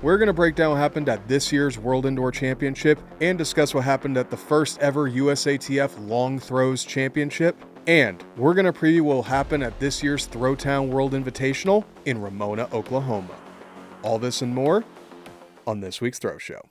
We're going to break down what happened at this year's World Indoor Championship and discuss what happened at the first ever USATF Long Throws Championship. And we're going to preview what will happen at this year's Throwtown World Invitational in Ramona, Oklahoma. All this and more on this week's Throw Show.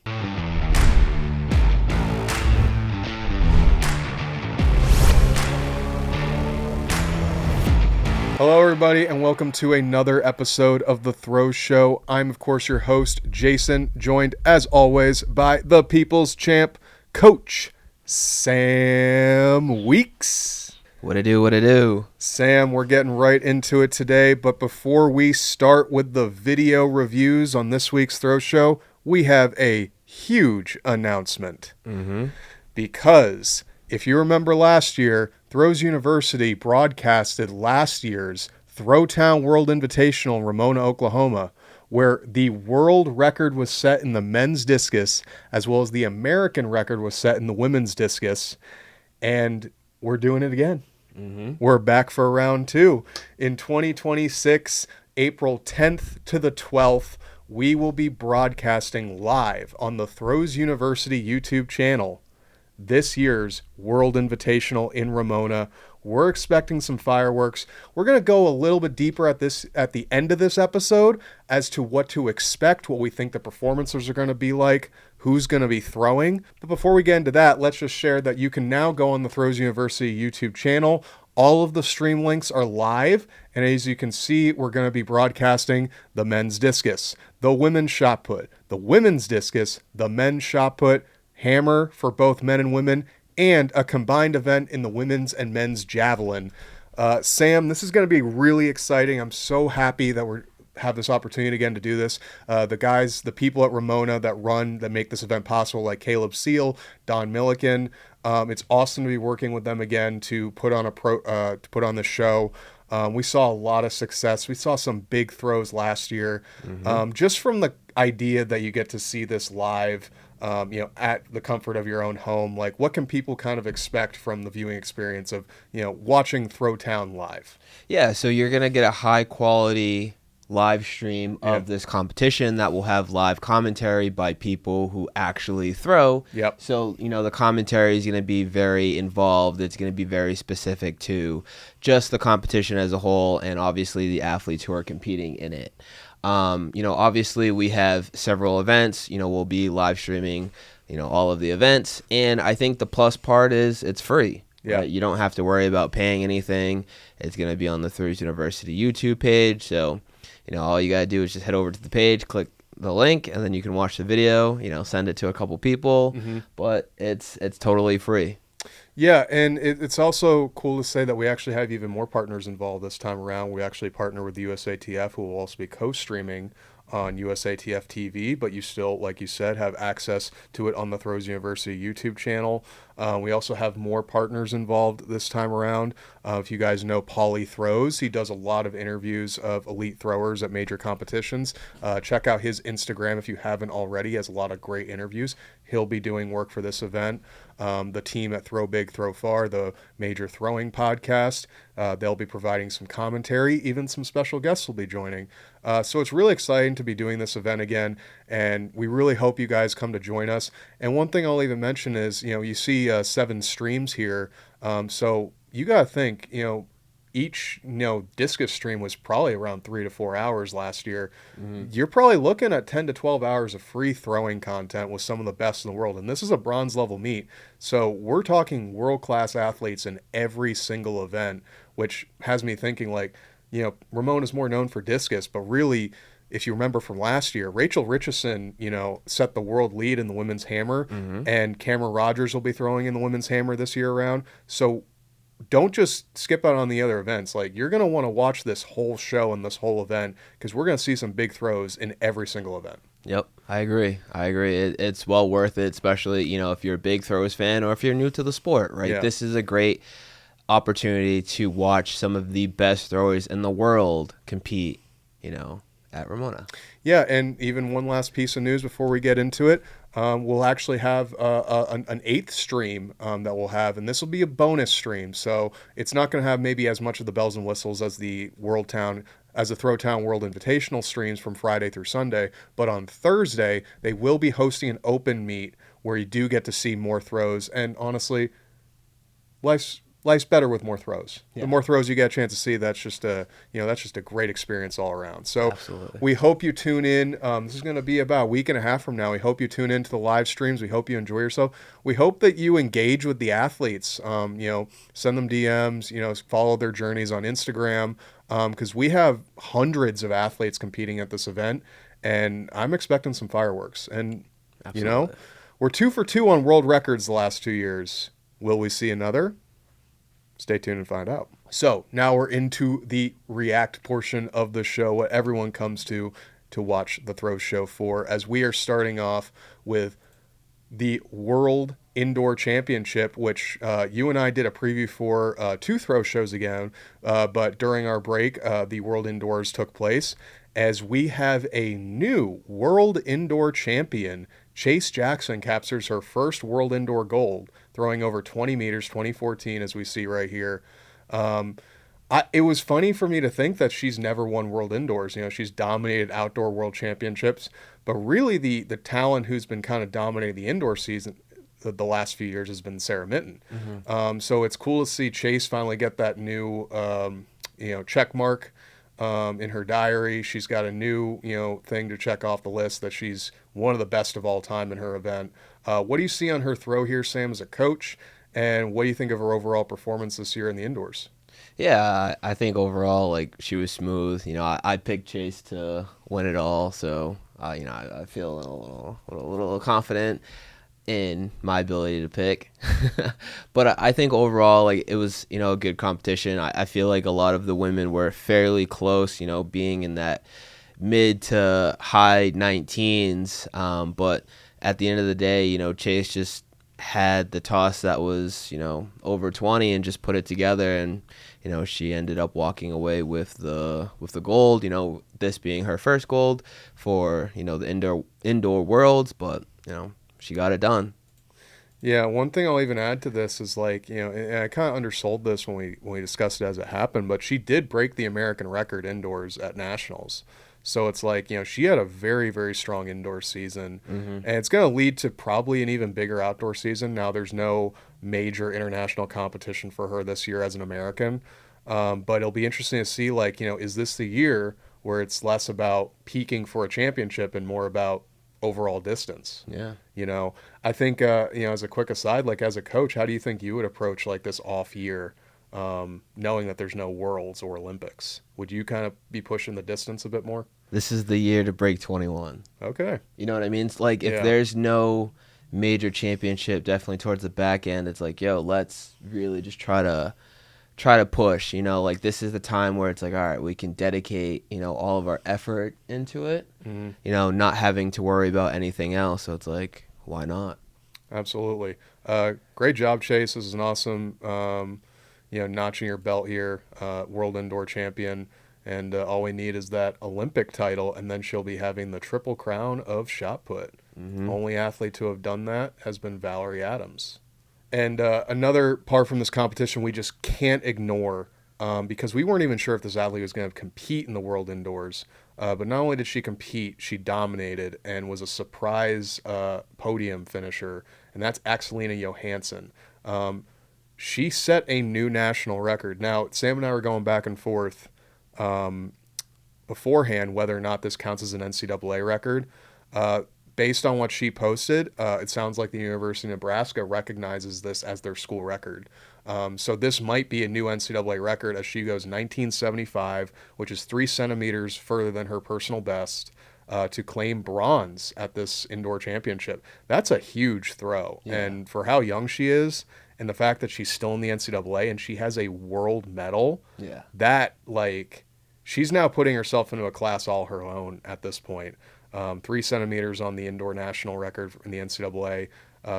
Hello, everybody, and welcome to another episode of The Throw Show. I'm, of course, your host, Jason, joined, as always, by the People's Champ, Coach Sam Weeks. What it do? Sam, we're getting right into it today, but before we start with the video reviews on this week's Throw Show, we have a huge announcement. Because if you remember last year, Throws University broadcasted last year's Throwtown World Invitational in Ramona, Oklahoma, where the world record was set in the men's discus, as well as the American record was set in the women's discus, and we're doing it again. We're back for round two. In 2026, April 10th to the 12th, we will be broadcasting live on the Throws University YouTube channel this year's World Invitational in Ramona. We're expecting some fireworks. We're going to go a little bit deeper at the end of this episode as to what to expect, what we think the performances are going to be like, who's going to be throwing. But before we get into that, let's just share that you can now go on the Throws University YouTube channel. All of the stream links are live, and as you can see, we're going to be broadcasting the men's discus, the women's shot put, the women's discus, the men's shot put, hammer for both men and women, and a combined event in the women's and men's javelin. Sam, this is going to be really exciting. I'm so happy that we have this opportunity again to do this. The people at Ramona that make this event possible, like Caleb Seal, Don Milliken. It's awesome to be working with them again to put on the show. We saw a lot of success. We saw some big throws last year. Just from the idea that you get to see this live, at the comfort of your own home, like what can people kind of expect from the viewing experience of, watching Throwtown live? Yeah, so you're going to get a high quality live stream of this competition that will have live commentary by people who actually throw. Yep. So, the commentary is going to be very involved. It's going to be very specific to just the competition as a whole and obviously the athletes who are competing in it. Obviously we have several events, we'll be live streaming, all of the events. And I think the plus part is it's free. Yeah. Right? You don't have to worry about paying anything. It's going to be on the Throws University YouTube page. So, all you got to do is just head over to the page, click the link, and then you can watch the video, send it to a couple people, but it's totally free. Yeah, and it's also cool to say that we actually have even more partners involved this time around. We actually partner with the USATF, who will also be co-streaming on USATF TV, but you still, like you said, have access to it on the Throws University YouTube channel. We also have more partners involved this time around. If you guys know Paulie Throws, he does a lot of interviews of elite throwers at major competitions. Check out his Instagram if you haven't already. He has a lot of great interviews. He'll be doing work for this event. The team at Throw Big, Throw Far, the major throwing podcast, they'll be providing some commentary. Even some special guests will be joining. So it's really exciting to be doing this event again, and we really hope you guys come to join us. And one thing I'll even mention is, you see 7 streams here. So you got to think, each discus stream was probably around 3 to 4 hours last year. You're probably looking at 10 to 12 hours of free throwing content with some of the best in the world, and this is a bronze level meet, so we're talking world-class athletes in every single event, which has me thinking, like, Ramona's more known for discus, but really, if you remember from last year, Richardson, set the world lead in the women's hammer, and Cameron Rogers will be throwing in the women's hammer this year around. So don't just skip out on the other events. Like, you're going to want to watch this whole show and this whole event, because we're going to see some big throws in every single event. Yep, I agree. It's well worth it, especially, if you're a big throws fan or if you're new to the sport, right? Yeah. This is a great opportunity to watch some of the best throwers in the world compete, at Ramona. Yeah, and even one last piece of news before we get into it. We'll actually have an 8th stream that we'll have, and this will be a bonus stream. So it's not going to have maybe as much of the bells and whistles as the World Town as the Throwtown World Invitational streams from Friday through Sunday. But on Thursday, they will be hosting an open meet where you do get to see more throws. And honestly, life's better with more throws. Yeah. The more throws you get a chance to see, that's just a great experience all around. So Absolutely. we hope you tune in. This is going to be about a week and a half from now. We hope you tune into the live streams. We hope you enjoy yourself. We hope that you engage with the athletes. Send them DMs. Follow their journeys on Instagram, because we have hundreds of athletes competing at this event, and I'm expecting some fireworks. And Absolutely. we're 2 for 2 on world records the last 2 years. Will we see another? Stay tuned and find out. So now we're into the react portion of the show, what everyone comes to watch the throw show for, as we are starting off with the World Indoor Championship, which you and I did a preview for 2 throw shows again, but during our break, the World Indoors took place, as we have a new World Indoor Champion. Cheh Jackson captures her first World Indoor gold, throwing over 20 meters, 2014, as we see right here. It was funny for me to think that she's never won World Indoors. She's dominated outdoor world championships, but really the talent who's been kind of dominating the indoor season the last few years has been Sarah Minton. Mm-hmm. So it's cool to see Chase finally get that new, check mark in her diary. She's got a new, thing to check off the list that she's one of the best of all time in her event. What do you see on her throw here, Sam, as a coach? And what do you think of her overall performance this year in the indoors? Yeah, I think overall, she was smooth. I picked Chase to win it all, so I feel a little confident in my ability to pick. But I think overall, it was a good competition. I feel like a lot of the women were fairly close, being in that mid to high 19s. But at the end of the day, Chase just had the toss that was over 20 and just put it together, and she ended up walking away with the gold, this being her first gold for the indoor worlds, but she got it done. Yeah, one thing I'll even add to this is and I kind of undersold this when we discussed it as it happened, but she did break the American record indoors at nationals. So it's she had a very, very strong indoor season, Mm-hmm. and it's going to lead to probably an even bigger outdoor season. Now there's no major international competition for her this year as an American, but it'll be interesting to see is this the year where it's less about peaking for a championship and more about overall distance? Yeah. I think as a quick aside, as a coach, how do you think you would approach this off year, knowing that there's no Worlds or Olympics? Would you kind of be pushing the distance a bit more? This is the year to break 21. Okay. You know what I mean? It's if Yeah. there's no major championship, definitely towards the back end, it's let's really just try to push. This is the time where it's all right, we can dedicate all of our effort into it. Mm-hmm. Not having to worry about anything else. So it's why not? Absolutely. Great job, Chase. This is an awesome, notching your belt here, World Indoor Champion. And all we need is that Olympic title, and then she'll be having the triple crown of shot put. Mm-hmm. Only athlete to have done that has been Valerie Adams. And another part from this competition we just can't ignore, because we weren't even sure if this athlete was going to compete in the World Indoors. But not only did she compete, she dominated and was a surprise podium finisher, and that's Axelina Johansson. She set a new national record. Now, Sam and I were going back and forth beforehand whether or not this counts as an NCAA record. Based on what she posted, it sounds like the University of Nebraska recognizes this as their school record. So this might be a new NCAA record, as she goes 1975, which is 3 centimeters further than her personal best, to claim bronze at this indoor championship. That's a huge throw. Yeah. And for how young she is, and the fact that she's still in the NCAA and she has a world medal, Yeah. that she's now putting herself into a class all her own at this point. 3 centimeters on the indoor national record in the NCAA,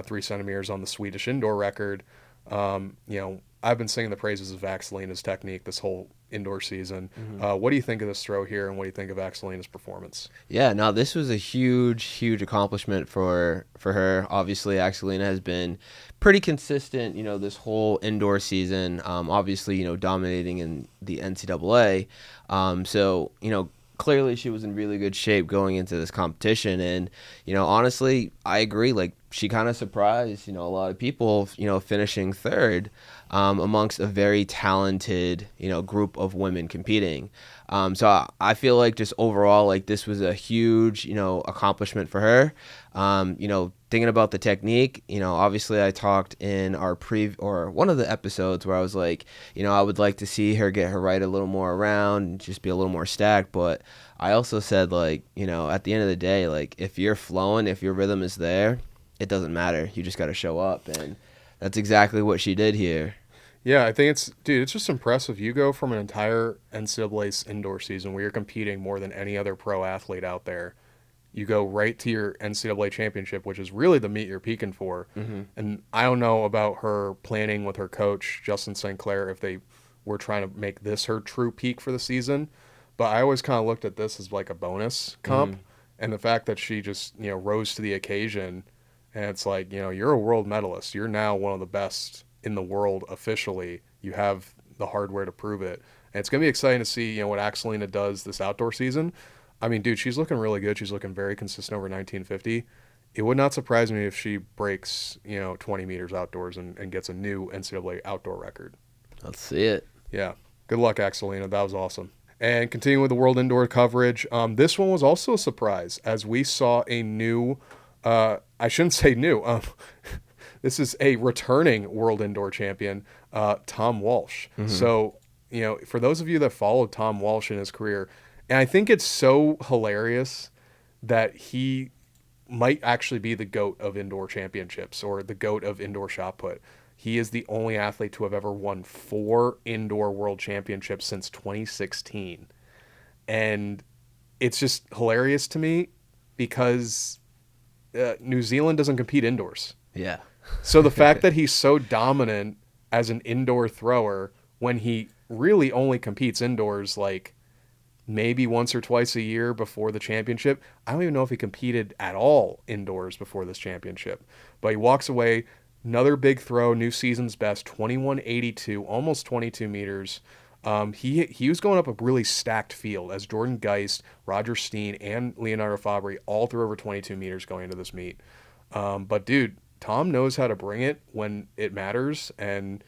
3 centimeters on the Swedish indoor record. I've been singing the praises of Axelina's technique this whole indoor season. Mm-hmm. What do you think of this throw here, and what do you think of Axelina's performance? Yeah, no, this was a huge accomplishment for her. Obviously, Axelina has been pretty consistent, this whole indoor season. Obviously, dominating in the NCAA. So, clearly she was in really good shape going into this competition. And, honestly, I agree. Like, she kind of surprised, a lot of people, finishing third amongst a very talented, group of women competing. So I feel like just overall, like this was a huge, accomplishment for her. Thinking about the technique, obviously I talked in our or one of the episodes where I was like, I would like to see her get her right a little more around and just be a little more stacked. But I also said, like, at the end of the day, like if you're flowing, if your rhythm is there, it doesn't matter. You just got to show up. And that's exactly what she did here. Yeah, I think it's just impressive. You go from an entire NCAA indoor season where you're competing more than any other pro athlete out there. You go right to your NCAA championship, which is really the meet you're peaking for. Mm-hmm. And I don't know about her planning with her coach, Justin St. Clair, if they were trying to make this her true peak for the season. But I always kind of looked at this as like a bonus comp. Mm-hmm. And the fact that she just, rose to the occasion. And it's like, you're a world medalist. You're now one of the best in the world officially. You have the hardware to prove it. And it's going to be exciting to see, what Axelina does this outdoor season. I mean, dude, she's looking really good. She's looking very consistent over 1950. It would not surprise me if she breaks, 20 meters outdoors and gets a new NCAA outdoor record. Let's see it. Yeah. Good luck, Axelina. That was awesome. And continuing with the world indoor coverage, this one was also a surprise as we saw a new, I shouldn't say new, this is a returning world indoor champion, Tom Walsh. Mm-hmm. So, for those of you that followed Tom Walsh in his career, and I think it's so hilarious that he might actually be the GOAT of indoor championships or the GOAT of indoor shot put. He is the only athlete to have ever won 4 indoor world championships since 2016. And it's just hilarious to me because New Zealand doesn't compete indoors. Yeah. So the fact that he's so dominant as an indoor thrower when he really only competes indoors like maybe once or twice a year before the championship. I don't even know if he competed at all indoors before this championship. But he walks away, another big throw, new season's best, 21.82, almost 22 meters. He was going up a really stacked field as Jordan Geist, Roger Steen, and Leonardo Fabri all threw over 22 meters going into this meet. But, dude, Tom knows how to bring it when it matters, and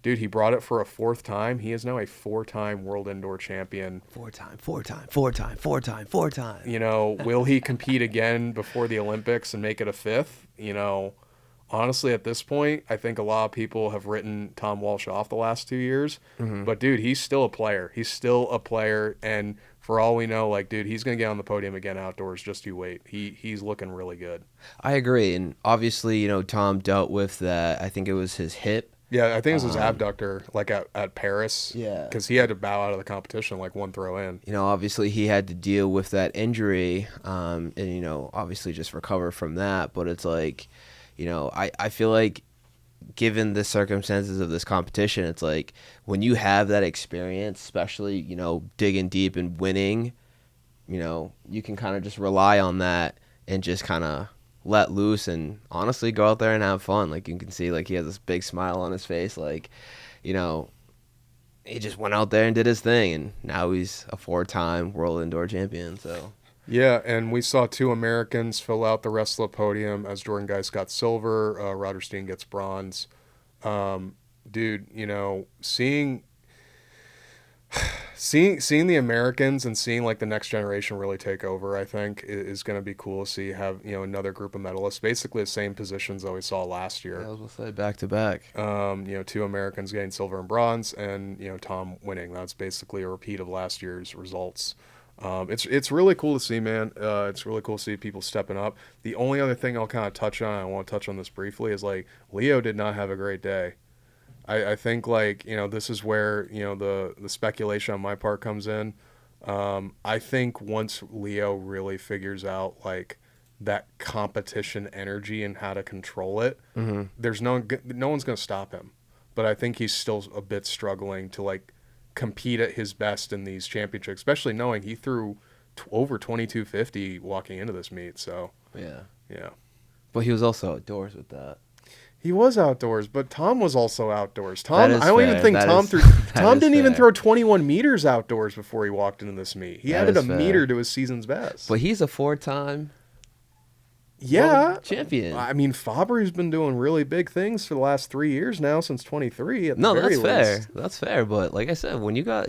dude, he brought it for a 4th time. He is now a 4-time world indoor champion. 4-time. Will he compete again before the Olympics and make it a 5th? Honestly, at this point, I think a lot of people have written Tom Walsh off the last 2 years. Mm-hmm. But, dude, he's still a player. He's still a player, and for all we know, like, dude, he's going to get on the podium again outdoors. Just you wait. He's looking really good. I agree. And obviously, Tom dealt with that. I think it was his hip. Yeah, I think it was his abductor, like at Paris. Yeah. Because he had to bow out of the competition, like one throw in. Obviously he had to deal with that injury, and, obviously just recover from that. But it's like, I feel like given the circumstances of this competition, it's like when you have that experience, especially, digging deep and winning, you can kind of just rely on that and just kind of let loose and honestly go out there and have fun. Like you can see, like he has this big smile on his face. Like, he just went out there and did his thing, and now he's a 4-time world indoor champion. So yeah, and we saw 2 Americans fill out the rest of the podium as Jordan Geist got silver, Roger Steen gets bronze. Dude, seeing the Americans and seeing like the next generation really take over, I think is going to be cool to see. Have another group of medalists, basically the same positions that we saw last year. I was gonna say back to back. 2 Americans getting silver and bronze, and Tom winning. That's basically a repeat of last year's results. It's really cool to see, man. It's really cool to see people stepping up. The only other thing I'll kind of touch on, I want to touch on this briefly, is like Leo did not have a great day. I think like, this is where, the speculation on my part comes in. I think once Leo really figures out like that competition energy and how to control it, Mm-hmm. there's no one's going to stop him. But I think he's still a bit struggling to like compete at his best in these championships, especially knowing he threw over 2250 walking into this meet. So yeah. But he was also outdoors with that. He was outdoors, but Tom was also outdoors. That Tom, is I don't even fair. think That Tom is- threw. that Tom is didn't even fair. throw 21 meters outdoors before he walked into this meet. He That added is a fair. meter to his season's best. But he's a 4-time world champion. I mean, Fabry's been doing really big things for the last 3 years now, since 23. At No, the very that's fair. least. That's fair. But like I said, when you got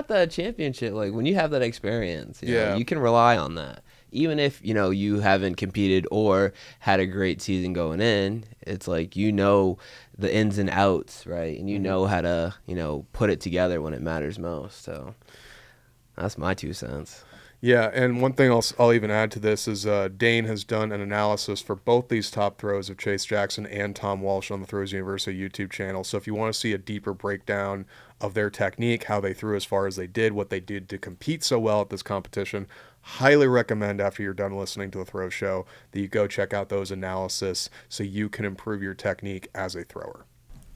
that championship, like when you have that experience, you know, you can rely on that. Even if, you know, you haven't competed or had a great season going in, it's like, you know, the ins and outs, right? And you know how to, you know, put it together when it matters most. So that's my 2 cents. Yeah, and one thing I'll even add to this is Dane has done an analysis for both these top throws of Chase Jackson and Tom Walsh on the Throws University YouTube channel. So if you want to see a deeper breakdown of their technique, how they threw as far as they did, what they did to compete so well at this competition, highly recommend after you're done listening to the Throw Show that you go check out those analysis so you can improve your technique as a thrower.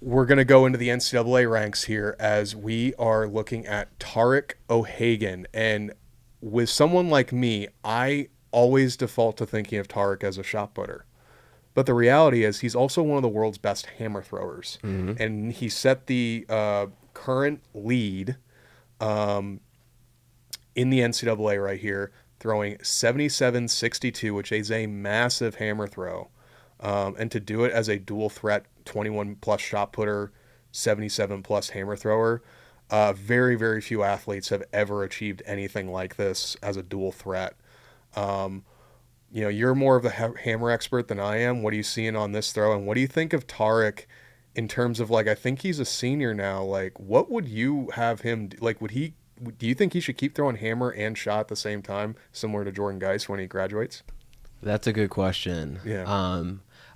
We're going to go into the NCAA ranks here as we are looking at Tarek O'Hagan. And with someone like me, I always default to thinking of Tarek as a shot putter. But the reality is he's also one of the world's best hammer throwers. Mm-hmm. And he set the current lead in the NCAA right here, throwing 77-62, which is a massive hammer throw. And to do it as a dual threat 21-plus shot putter, 77-plus hammer thrower, very, very few athletes have ever achieved anything like this as a dual threat. You know, you're more of a hammer expert than I am. What are you seeing on this throw? And what do you think of Tarek in terms of, like, I think he's a senior now. Like, what would you have him do? Like, do you think he should keep throwing hammer and shot at the same time, similar to Jordan Geis when he graduates? That's a good question. Yeah.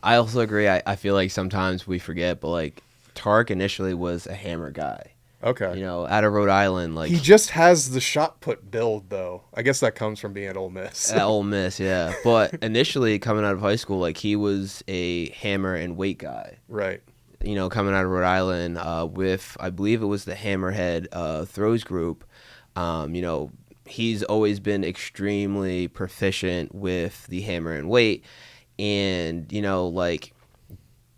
I also agree. I feel like sometimes we forget, but like Tarek initially was a hammer guy. Okay. You know, out of Rhode Island, like he just has the shot put build, though. I guess that comes from being at Ole Miss. at Ole Miss, yeah. But initially coming out of high school, like he was a hammer and weight guy. Right. You know, coming out of Rhode Island with, I believe it was the Hammerhead throws group. You know, he's always been extremely proficient with the hammer and weight. And, you know, like,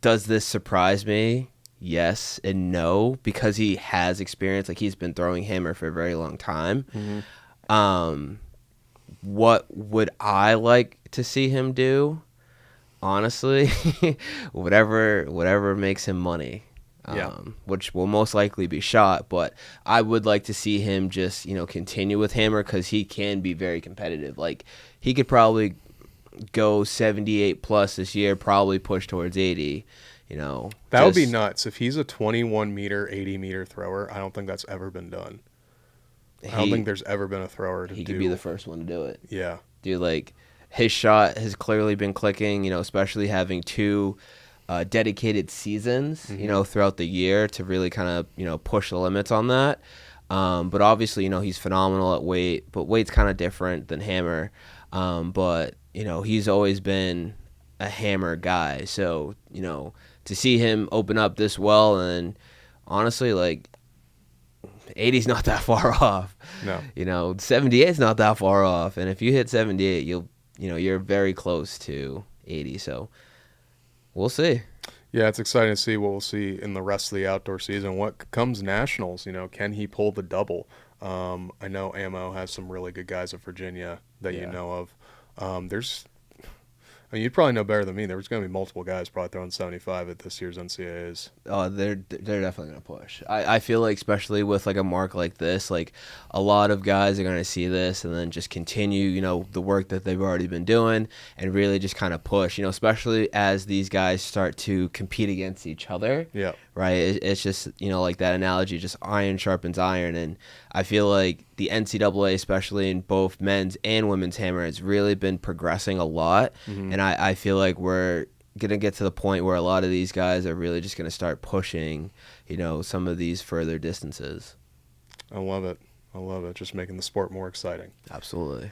does this surprise me? Yes and no, because he has experience. Like, he's been throwing hammer for a very long time. Mm-hmm. What would I like to see him do? Honestly, whatever makes him money. Which will most likely be shot, but I would like to see him just, you know, continue with hammer because he can be very competitive. Like, he could probably go 78 plus this year, probably push towards 80. You know, that would be nuts if he's a 21 meter, 80 meter thrower. I don't think that's ever been done. I don't think there's ever been a thrower to do. He could be the first one to do it. Yeah, dude. Like, his shot has clearly been clicking. You know, especially having 2 dedicated seasons. You know, throughout the year to really kind of, you know, push the limits on that. But obviously, you know, he's phenomenal at weight. But weight's kind of different than hammer. But you know, he's always been a hammer guy. So, you know, to see him open up this well, and honestly, like, 80's not that far off. No. You know, 78's not that far off. And if you hit 78, you're very close to 80. So we'll see. Yeah, it's exciting to see what we'll see in the rest of the outdoor season. What comes nationals, you know, can he pull the double? I know Ammo has some really good guys at Virginia that you know of. I mean, you'd probably know better than me. There's going to be multiple guys probably throwing 75 at this year's NCAAs. Oh, they're definitely going to push. I feel like, especially with like a mark like this, like a lot of guys are going to see this and then just continue, you know, the work that they've already been doing and really just kind of push, you know, especially as these guys start to compete against each other. Yeah. Right. It's just, you know, like that analogy, just iron sharpens iron. And I feel like the NCAA, especially in both men's and women's hammer, has really been progressing a lot. Mm-hmm. And I feel like we're going to get to the point where a lot of these guys are really just going to start pushing, you know, some of these further distances. I love it. Just making the sport more exciting. Absolutely.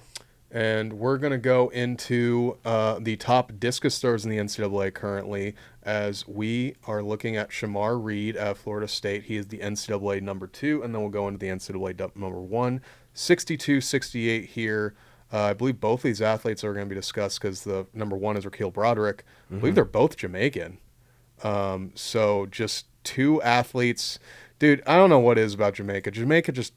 And we're going to go into the top discus throwers in the NCAA currently, as we are looking at Shamar Reed out of Florida State. He is the NCAA number 2, and then we'll go into the NCAA number 1. 62-68 here. I believe both these athletes are going to be discussed because the number 1 is Raquil Broaddick. I believe they're both Jamaican. So just 2 athletes. Dude, I don't know what it is about Jamaica. Jamaica just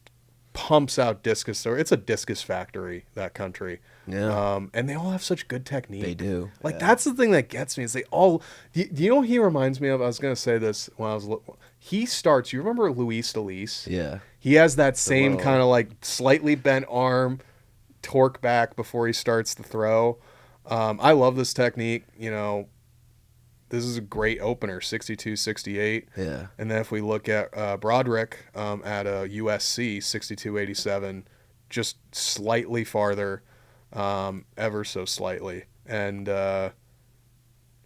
pumps out discus thrower. It's a discus factory, that country. Yeah. And they all have such good technique. They do. Like, that's the thing that gets me, is they all... Do you know what he reminds me of? I was going to say this when I was... He starts... You remember Luis Delis? Yeah. He has that same kind of, like, slightly bent arm, torque back before he starts the throw. I love this technique. You know, this is a great opener, 62-68. Yeah. And then if we look at Broaddick at USC, 62-87, just slightly farther, ever so slightly. And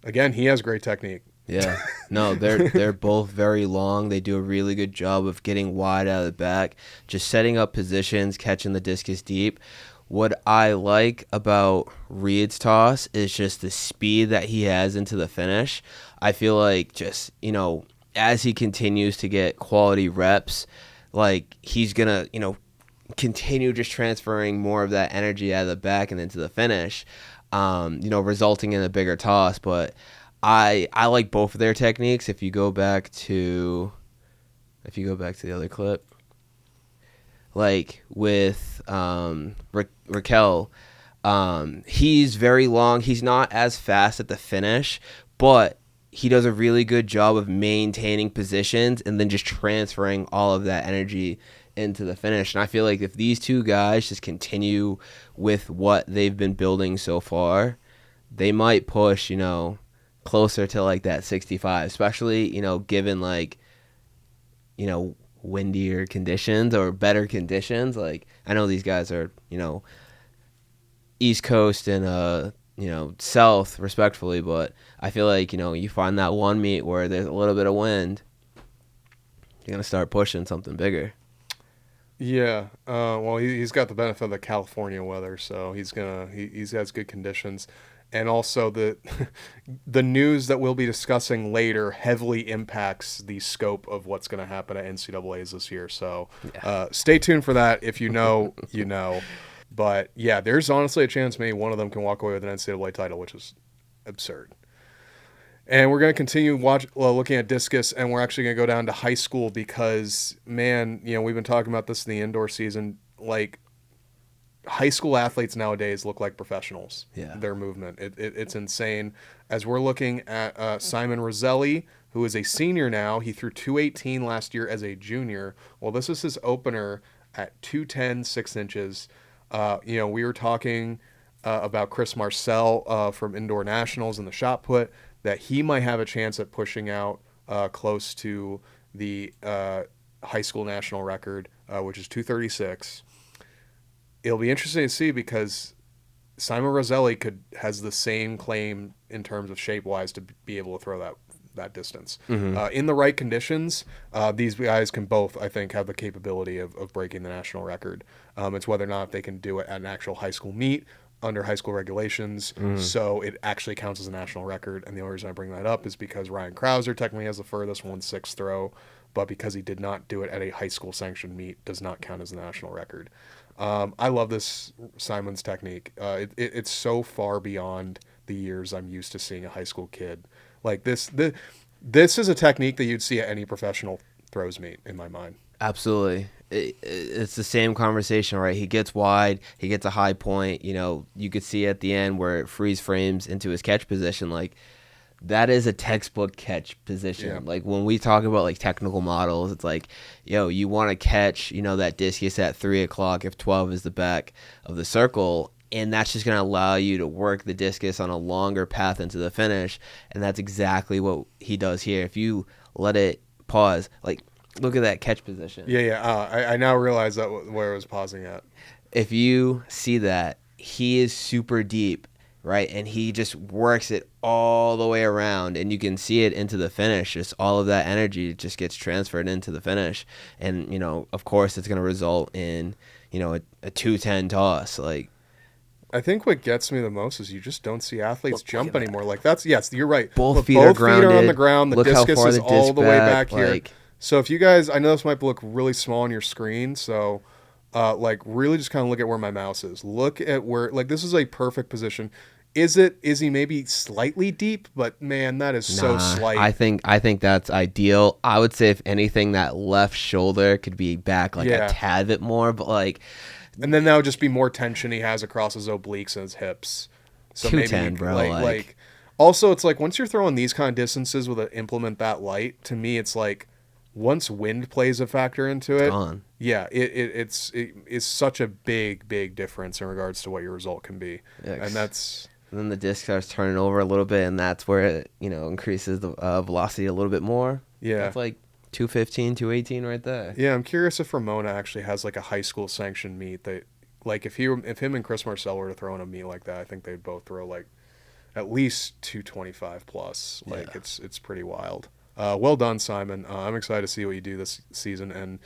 again, he has great technique. Yeah. No, they're both very long. They do a really good job of getting wide out of the back, just setting up positions, catching the discus deep. What I like about Reed's toss is just the speed that he has into the finish. I feel like just, you know, as he continues to get quality reps, like he's going to, you know, continue just transferring more of that energy out of the back and into the finish, you know, resulting in a bigger toss. But I like both of their techniques. If you go back to the other clip, like with Raquel, he's very long. He's not as fast at the finish, but he does a really good job of maintaining positions and then just transferring all of that energy into the finish. And I feel like if these 2 guys just continue with what they've been building so far, they might push, you know, closer to like that 65, especially, you know, given like, you know, windier conditions or better conditions. Like, I know these guys are, you know, East Coast and you know, South respectfully, but I feel like, you know, you find that one meet where there's a little bit of wind, you're gonna start pushing something bigger. Yeah, well, he's got the benefit of the California weather, so he has good conditions. And also the news that we'll be discussing later heavily impacts the scope of what's going to happen at NCAAs this year. So stay tuned for that. If you know, you know. But yeah, there's honestly a chance maybe one of them can walk away with an NCAA title, which is absurd. And we're going to continue looking at discus, and we're actually going to go down to high school because, man, you know, we've been talking about this in the indoor season. Like, high school athletes nowadays look like professionals. Yeah. Their movement. It's insane. As we're looking at Simon Rosselli, who is a senior now. He threw 218 last year as a junior. Well, this is his opener at 210, 6 inches. You know, we were talking about Chris Marcel from Indoor Nationals in the shot put, that he might have a chance at pushing out close to the high school national record, which is 236. It'll be interesting to see because Simon Rosselli has the same claim in terms of shape-wise to be able to throw that distance. Mm-hmm. In the right conditions, these guys can both, I think, have the capability of breaking the national record. It's whether or not they can do it at an actual high school meet under high school regulations, so it actually counts as a national record. And the only reason I bring that up is because Ryan Krauser technically has the furthest 1/6 throw, but because he did not do it at a high school sanctioned meet, does not count as a national record. I love this Simon's technique. It's so far beyond the years I'm used to seeing a high school kid. Like this is a technique that you'd see at any professional throws meet in my mind. Absolutely. It's the same conversation, right? He gets wide, he gets a high point. You know, you could see at the end where it freeze frames into his catch position. Like, that is a textbook catch position. Yeah. Like, when we talk about like technical models, it's like, yo, you want to catch, you know, that discus at 3 o'clock if 12 is the back of the circle. And that's just going to allow you to work the discus on a longer path into the finish. And that's exactly what he does here. If you let it pause, like, look at that catch position. Yeah. I now realize that where I was pausing at. If you see that, he is super deep, right? And he just works it all the way around, and you can see it into the finish. Just all of that energy just gets transferred into the finish. And, you know, of course, it's going to result in, you know, a 210 toss. Like, I think what gets me the most is you just don't see athletes jump anymore. Like yes, you're right. Both feet are grounded. On the ground. The Look discus how far is the all disc the way back back, here. like- So if you guys, I know this might look really small on your screen, so like really just kind of look at where my mouse is. Look at where, like, this is a perfect position. Is he maybe slightly deep? But man, that is so slight. I think that's ideal. I would say if anything, that left shoulder could be back like a tad bit more, but like, and then that would just be more tension he has across his obliques and his hips. So 210, maybe bro. Like also, it's like once you're throwing these kind of distances with an implement that light, to me, it's like once wind plays a factor into it, gone. Yeah, it's such a big difference in regards to what your result can be, and that's. And then the disc starts turning over a little bit, and that's where it, increases the velocity a little bit more. Yeah. That's like 215, 218 right there. Yeah, I'm curious if Ramona actually has like a high school sanctioned meet that, like, if him and Chris Marcel were to throw in a meet like that, I think they'd both throw like at least 225 plus. Like it's pretty wild. Well done, Simon. I'm excited to see what you do this season, and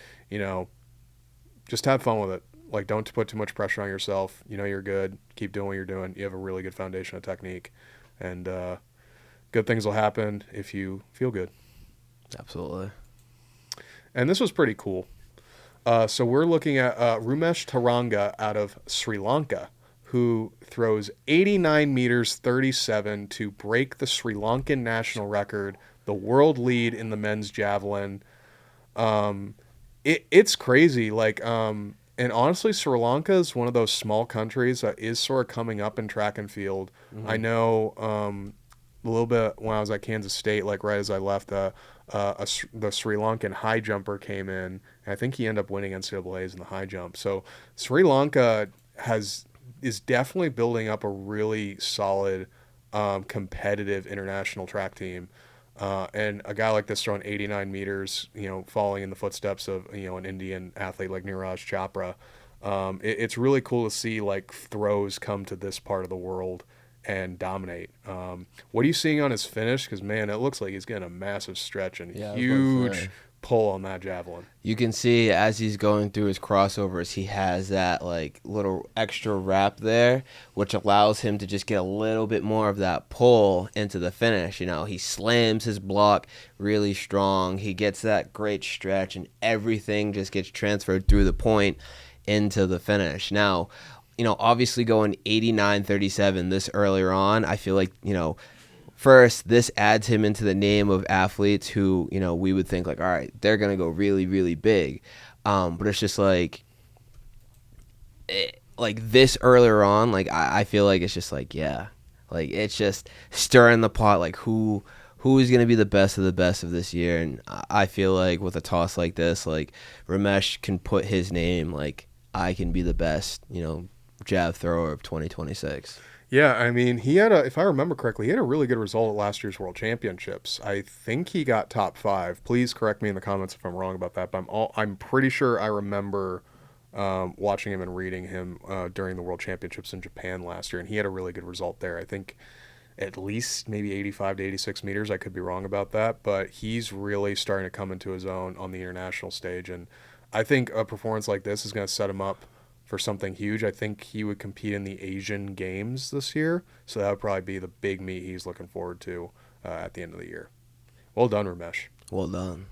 just have fun with it. Like, don't put too much pressure on yourself. You're good. Keep doing what you're doing. You have a really good foundation of technique, and good things will happen if you feel good. Absolutely. And this was pretty cool. So we're looking at Romesh Taranga out of Sri Lanka, who throws 89 meters 37 to break the Sri Lankan national record, the world lead in the men's javelin. It's crazy. Like, and honestly, Sri Lanka is one of those small countries that is sort of coming up in track and field. Mm-hmm. I know a little bit when I was at Kansas State, like right as I left, the Sri Lankan high jumper came in, and I think he ended up winning NCAAs in the high jump. So Sri Lanka is definitely building up a really solid, competitive international track team. And a guy like this throwing 89 meters, following in the footsteps of, an Indian athlete like Neeraj Chopra. It's really cool to see like throws come to this part of the world and dominate. What are you seeing on his finish? Because, man, it looks like he's getting a massive stretch and huge pull on that javelin. You can see as he's going through his crossovers, he has that like little extra wrap there, which allows him to just get a little bit more of that pull into the finish. He slams his block really strong. He gets that great stretch, and everything just gets transferred through the point into the finish. Now, obviously going 89-37 this earlier on, I feel like, first, this adds him into the name of athletes who, we would think like, all right, they're going to go really, really big. But it's just like this earlier on, like I feel like it's just like, yeah, like it's just stirring the pot, like who is going to be the best of this year. And I feel like with a toss like this, like Romesh can put his name, like I can be the best, jab thrower of 2026. Yeah, I mean, if I remember correctly, he had a really good result at last year's World Championships. I think he got top 5. Please correct me in the comments if I'm wrong about that, but I'm pretty sure I remember watching him and reading him during the World Championships in Japan last year, and he had a really good result there. I think at least maybe 85 to 86 meters. I could be wrong about that, but he's really starting to come into his own on the international stage, and I think a performance like this is going to set him up for something huge. I think he would compete in the Asian Games this year, so that would probably be the big meet he's looking forward to at the end of the year. Well done, Romesh. Well done.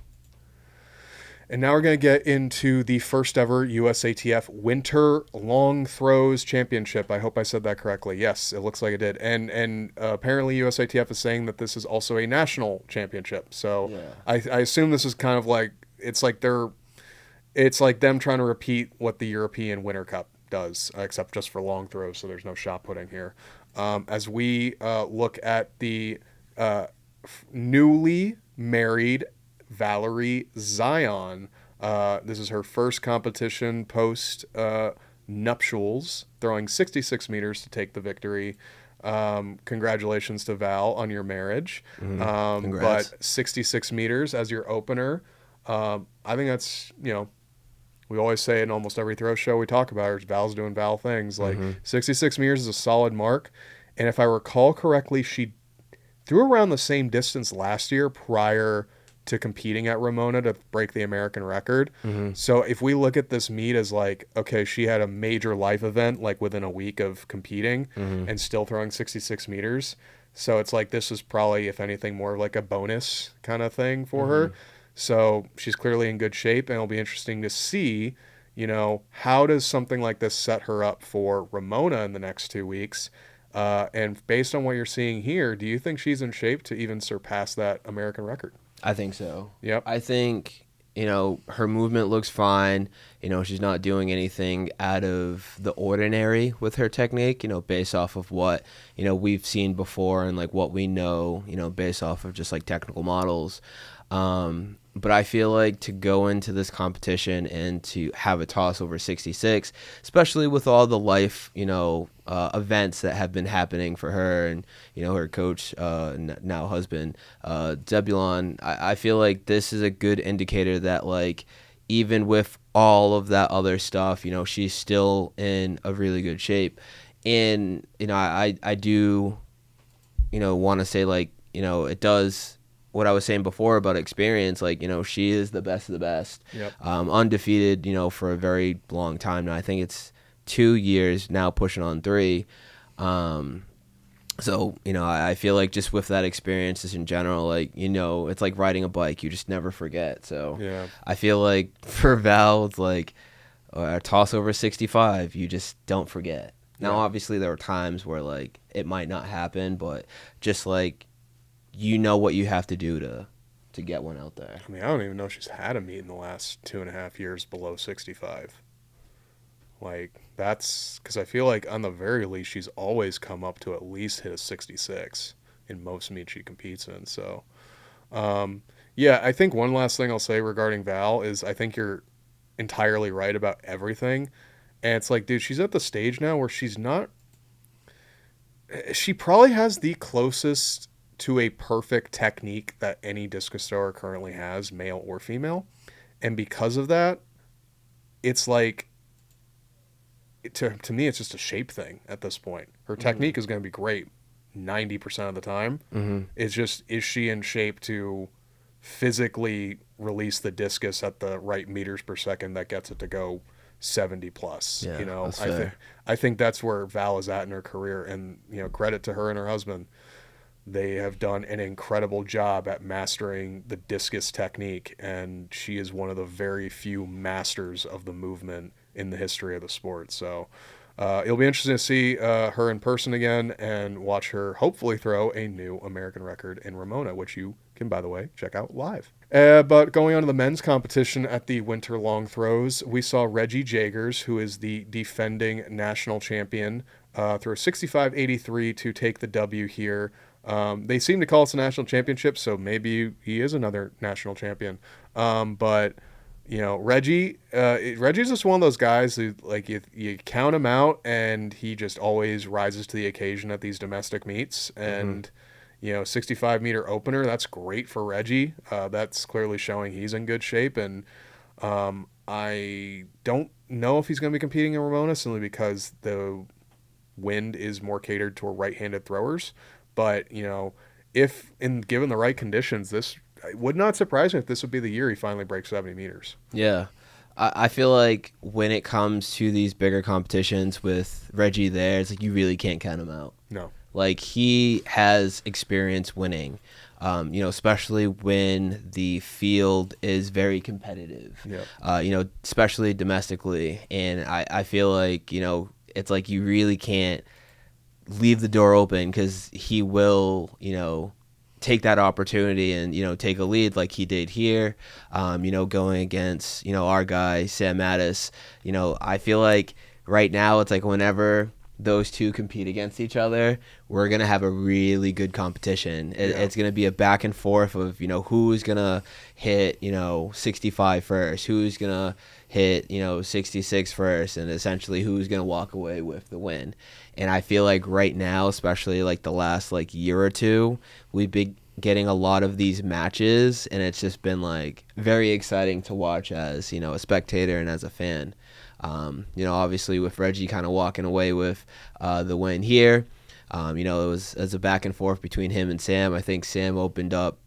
And now we're going to get into the first ever USATF Winter Long Throws Championship. I hope I said that correctly. Yes, it looks like it did. And apparently USATF is saying that this is also a national championship. So yeah. I assume this is kind of like, it's like them trying to repeat what the European Winter Cup does, except just for long throws, so there's no shot putting here. As we look at the newly married Valerie Zion, this is her first competition post nuptials, throwing 66 meters to take the victory. Congratulations to Val on your marriage. But 66 meters as your opener, I think that's, we always say in almost every throw show we talk about is Val's doing Val things. Like 66 meters is a solid mark. And if I recall correctly, she threw around the same distance last year prior to competing at Ramona to break the American record. Mm-hmm. So if we look at this meet as like, okay, she had a major life event like within a week of competing Mm-hmm. and still throwing 66 meters. So it's like this is probably, if anything, more like a bonus kind of thing for her. So she's clearly in good shape, and it'll be interesting to see, how does something like this set her up for Ramona in the next 2 weeks? And based on what you're seeing here, do you think she's in shape to even surpass that American record? I think so. Yep. I think, her movement looks fine. She's not doing anything out of the ordinary with her technique, based off of what, we've seen before and like what we know, based off of just like technical models. But I feel like to go into this competition and to have a toss over 66, especially with all the life, events that have been happening for her and, her coach, now husband, Zebulon, I feel like this is a good indicator that like, even with all of that other stuff, she's still in a really good shape. And, I do, want to say like, it does what I was saying before about experience, like, she is the best of the best. Yep. Undefeated, for a very long time now. I think it's 2 years now, pushing on 3. So, I feel like just with that experience just in general, like, it's like riding a bike. You just never forget. So Yeah. I feel like for Val, it's like a toss over 65, you just don't forget. Now, Yeah. obviously, there are times where, like, it might not happen, but just, like, what you have to do to get one out there. I mean, I don't even know if she's had a meet in the last 2.5 years below 65. Like, that's because I feel like on the very least, she's always come up to at least hit a 66 in most meets she competes in. So, yeah, I think one last thing I'll say regarding Val is I think you're entirely right about everything. And it's like, dude, she's at the stage now where she probably has the closest to a perfect technique that any discus thrower currently has, male or female. And because of that, it's like, to me, it's just a shape thing at this point. Her technique is going to be great 90% of the time. It's just, is she in shape to physically release the discus at the right meters per second that gets it to go 70 plus? Yeah, that's I fair. I think that's where Val is at in her career, and credit to her and her husband. They have done an incredible job at mastering the discus technique, and she is one of the very few masters of the movement in the history of the sport. So it'll be interesting to see her in person again and watch her hopefully throw a new American record in Ramona, which you can, by the way, check out live. But going on to the men's competition at the winter long throws, we saw Reggie Jagers, who is the defending national champion, throw 65.83 to take the W here. They seem to call it a national championship, so maybe he is another national champion. But Reggie's just one of those guys who, like, you count him out and he just always rises to the occasion at these domestic meets. And 65-meter opener, that's great for Reggie. That's clearly showing he's in good shape. And I don't know if he's going to be competing in Ramona simply because the wind is more catered toward right-handed throwers. But, if given the right conditions, this would not surprise me if this would be the year he finally breaks 70 meters. Yeah. I feel like when it comes to these bigger competitions with Reggie there, it's like you really can't count him out. No. Like, he has experience winning, especially when the field is very competitive, especially domestically. And I feel like, it's like you really can't leave the door open because he will, take that opportunity and, take a lead like he did here, going against, our guy, Sam Mattis. I feel like right now it's like whenever those two compete against each other, we're going to have a really good competition. It's going to be a back and forth of, who's going to hit, 65 first, who's going to hit, 66 first, and essentially who's going to walk away with the win. And I feel like right now, especially like the last like year or two, we've been getting a lot of these matches, and it's just been like very exciting to watch as, a spectator and as a fan. Obviously with Reggie kind of walking away with the win here, it was as a back and forth between him and Sam. I think Sam opened up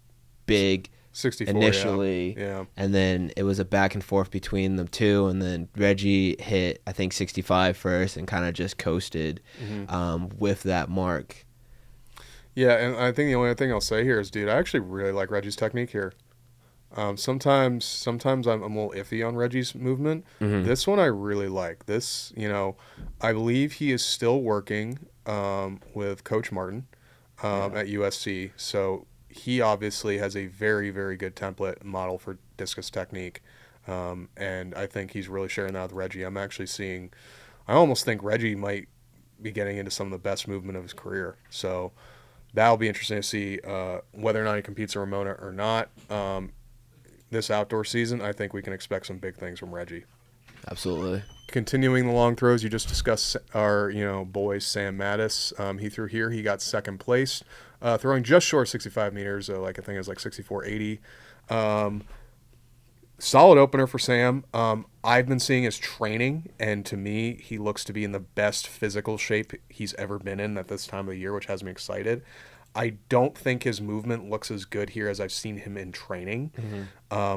big 64 initially. Yeah. And then it was a back and forth between them two. And then Reggie hit, I think, 65 first and kind of just coasted with that mark. Yeah, and I think the only thing I'll say here is, dude, I actually really like Reggie's technique here. Sometimes I'm a little iffy on Reggie's movement. This one I really like. This, I believe he is still working with Coach Martin at USC. So he obviously has a very, very good template model for discus technique. And I think he's really sharing that with Reggie. I almost think Reggie might be getting into some of the best movement of his career. So that'll be interesting to see whether or not he competes in Ramona or not. This outdoor season, I think we can expect some big things from Reggie. Absolutely. Continuing the long throws, you just discussed our boy Sam Mattis. He threw here. He got second place, throwing just short 65 meters. I think it was like 64.80. Solid opener for Sam. I've been seeing his training, and to me, he looks to be in the best physical shape he's ever been in at this time of the year, which has me excited. I don't think his movement looks as good here as I've seen him in training,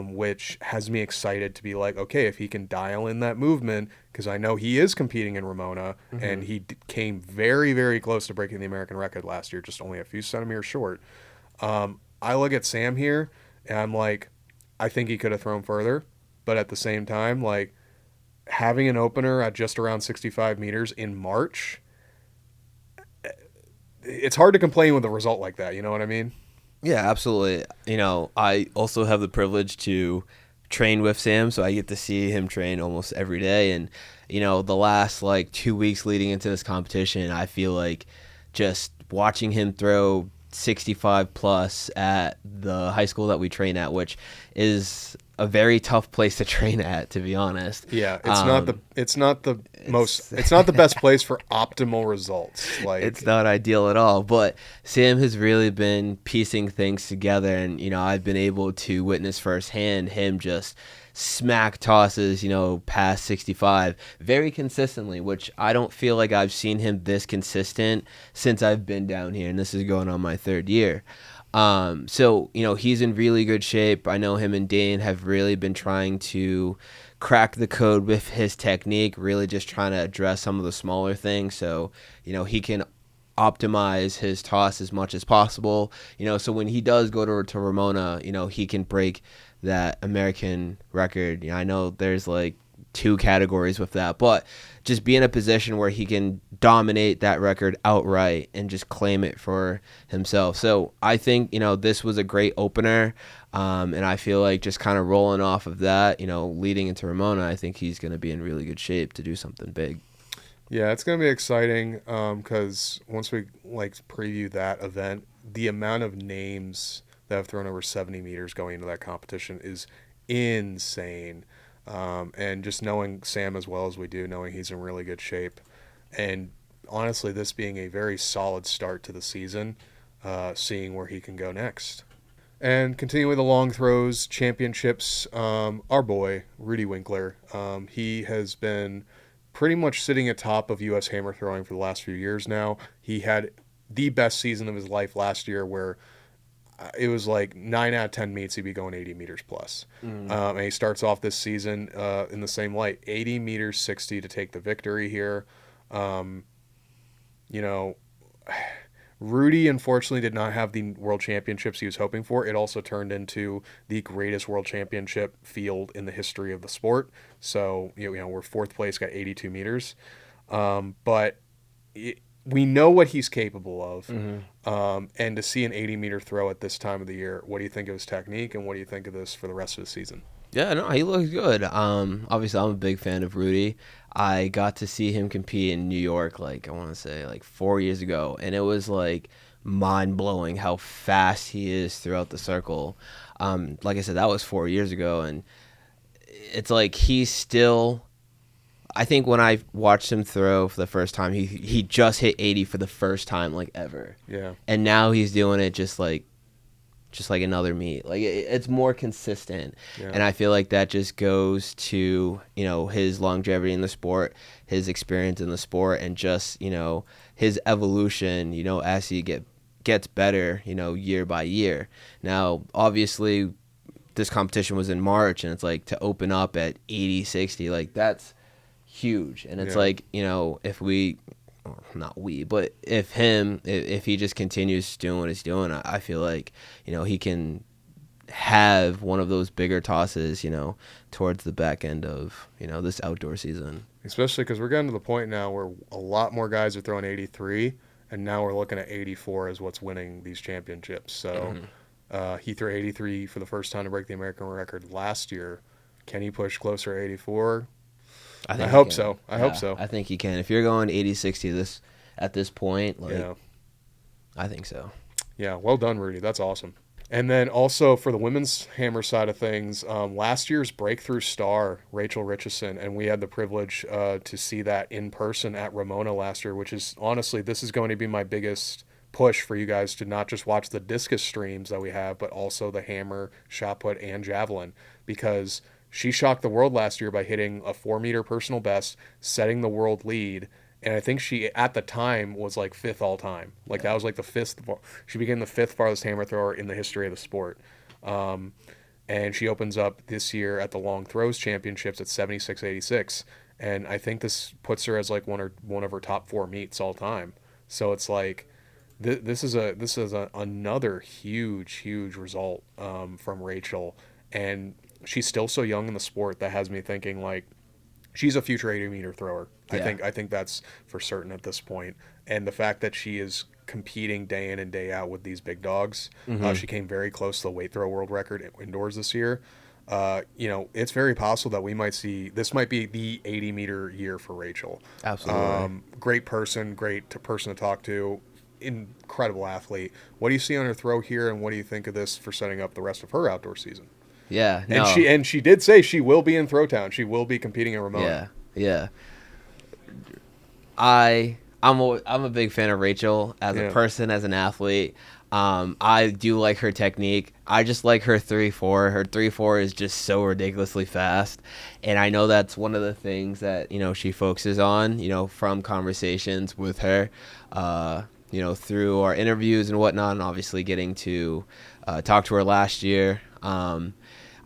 which has me excited to be like, okay, if he can dial in that movement, because I know he is competing in Ramona, and he came very, very close to breaking the American record last year, just only a few centimeters short. I look at Sam here, and I'm like, I think he could have thrown further, but at the same time, like, having an opener at just around 65 meters in March, it's hard to complain with a result like that. You know what I mean? Yeah, absolutely. I also have the privilege to train with Sam, so I get to see him train almost every day. And, the last 2 weeks leading into this competition, I feel like just watching him throw 65 plus at the high school that we train at, which is a very tough place to train at, to be honest. Yeah, it's not the best place for optimal results. It's not ideal at all. But Sam has really been piecing things together, and I've been able to witness firsthand him just smack tosses, past 65 very consistently, which I don't feel like I've seen him this consistent since I've been down here, and this is going on my third year. So, he's in really good shape. I know him and Dane have really been trying to crack the code with his technique, really just trying to address some of the smaller things. So, he can optimize his toss as much as possible, so when he does go to Ramona, he can break that American record. I know there's 2 categories with that, but just be in a position where he can dominate that record outright and just claim it for himself. So I think, this was a great opener, and I feel like just kind of rolling off of that, leading into Ramona, I think he's going to be in really good shape to do something big. Yeah, it's going to be exciting because once we preview that event, the amount of names that have thrown over 70 meters going into that competition is insane. And just knowing Sam as well as we do, knowing he's in really good shape, and honestly, this being a very solid start to the season, seeing where he can go next. And continuing with the long throws championships, our boy, Rudy Winkler, he has been pretty much sitting atop of U.S. hammer throwing for the last few years now. He had the best season of his life last year where it was 9 out of 10 meets he'd be going 80 meters plus. And he starts off this season in the same light, 80 meters 60 to take the victory here. Rudy unfortunately did not have the world championships he was hoping for. It also turned into the greatest world championship field in the history of the sport. So we're 4th place, got 82 meters. But we know what he's capable of. And to see an 80-meter throw at this time of the year, what do you think of his technique, and what do you think of this for the rest of the season? Yeah, no, he looks good. Obviously, I'm a big fan of Rudy. I got to see him compete in New York, I want to say, 4 years ago, and it was, mind-blowing how fast he is throughout the circle. Like I said, that was 4 years ago, and it's he's still... I think when I watched him throw for the first time, he just hit 80 for the first time, ever. Yeah. And now he's doing it just like another meet. It's more consistent. Yeah. And I feel like that just goes to, his longevity in the sport, his experience in the sport, and just, his evolution, as he gets better, year by year. Now, obviously, this competition was in March, and it's like to open up at 80, 60, like that's huge. And it's like, you know, if we, not we, but if he just continues doing what he's doing, I feel like, you know, he can have one of those bigger tosses, you know, towards the back end of, you know, this outdoor season. Especially because we're getting to the point now where a lot more guys are throwing 83, and now we're looking at 84 as what's winning these championships. So he threw 83 for the first time to break the American record last year. Can he push closer to 84? I hope so. I hope so. I think he can. If you're going 80-60 at this point, like, I think so. Yeah, well done, Rudy. That's awesome. And then also for the women's hammer side of things, last year's breakthrough star, Rachel Richardson, and we had the privilege to see that in person at Ramona last year, which is honestly, this is going to be my biggest push for you guys to not just watch the Discus streams that we have, but also the hammer, shot put, and javelin, because she shocked the world last year by hitting a 4-meter personal best, setting the world lead. And I think she, at the time, was like 5th all time. Like that was like the 5th. She became the 5th farthest hammer thrower in the history of the sport. And she opens up this year at the long throws championships at 76-86. And I think this puts her as like one of her top 4 meets all time. So it's like this is another huge result from Rachel, and she's still so young in the sport that has me thinking like she's a future 80-meter thrower. Yeah. I think that's for certain at this point. And the fact that she is competing day in and day out with these big dogs, she came very close to the weight throw world record indoors this year. You know, it's very possible that we might see, this might be the 80-meter year for Rachel. Absolutely. Great person to talk to, incredible athlete. What do you see on her throw here, and what do you think of this for setting up the rest of her outdoor season? Yeah, no. And she did say she will be in Throwtown. She will be competing in Ramona. Yeah. I'm a big fan of Rachel as a person, as an athlete. I do like her technique. I just like her 3-4. Her 3-4 is just so ridiculously fast, and I know that's one of the things that, you know, she focuses on, you know, from conversations with her, you know, through our interviews and whatnot, and obviously getting to talk to her last year.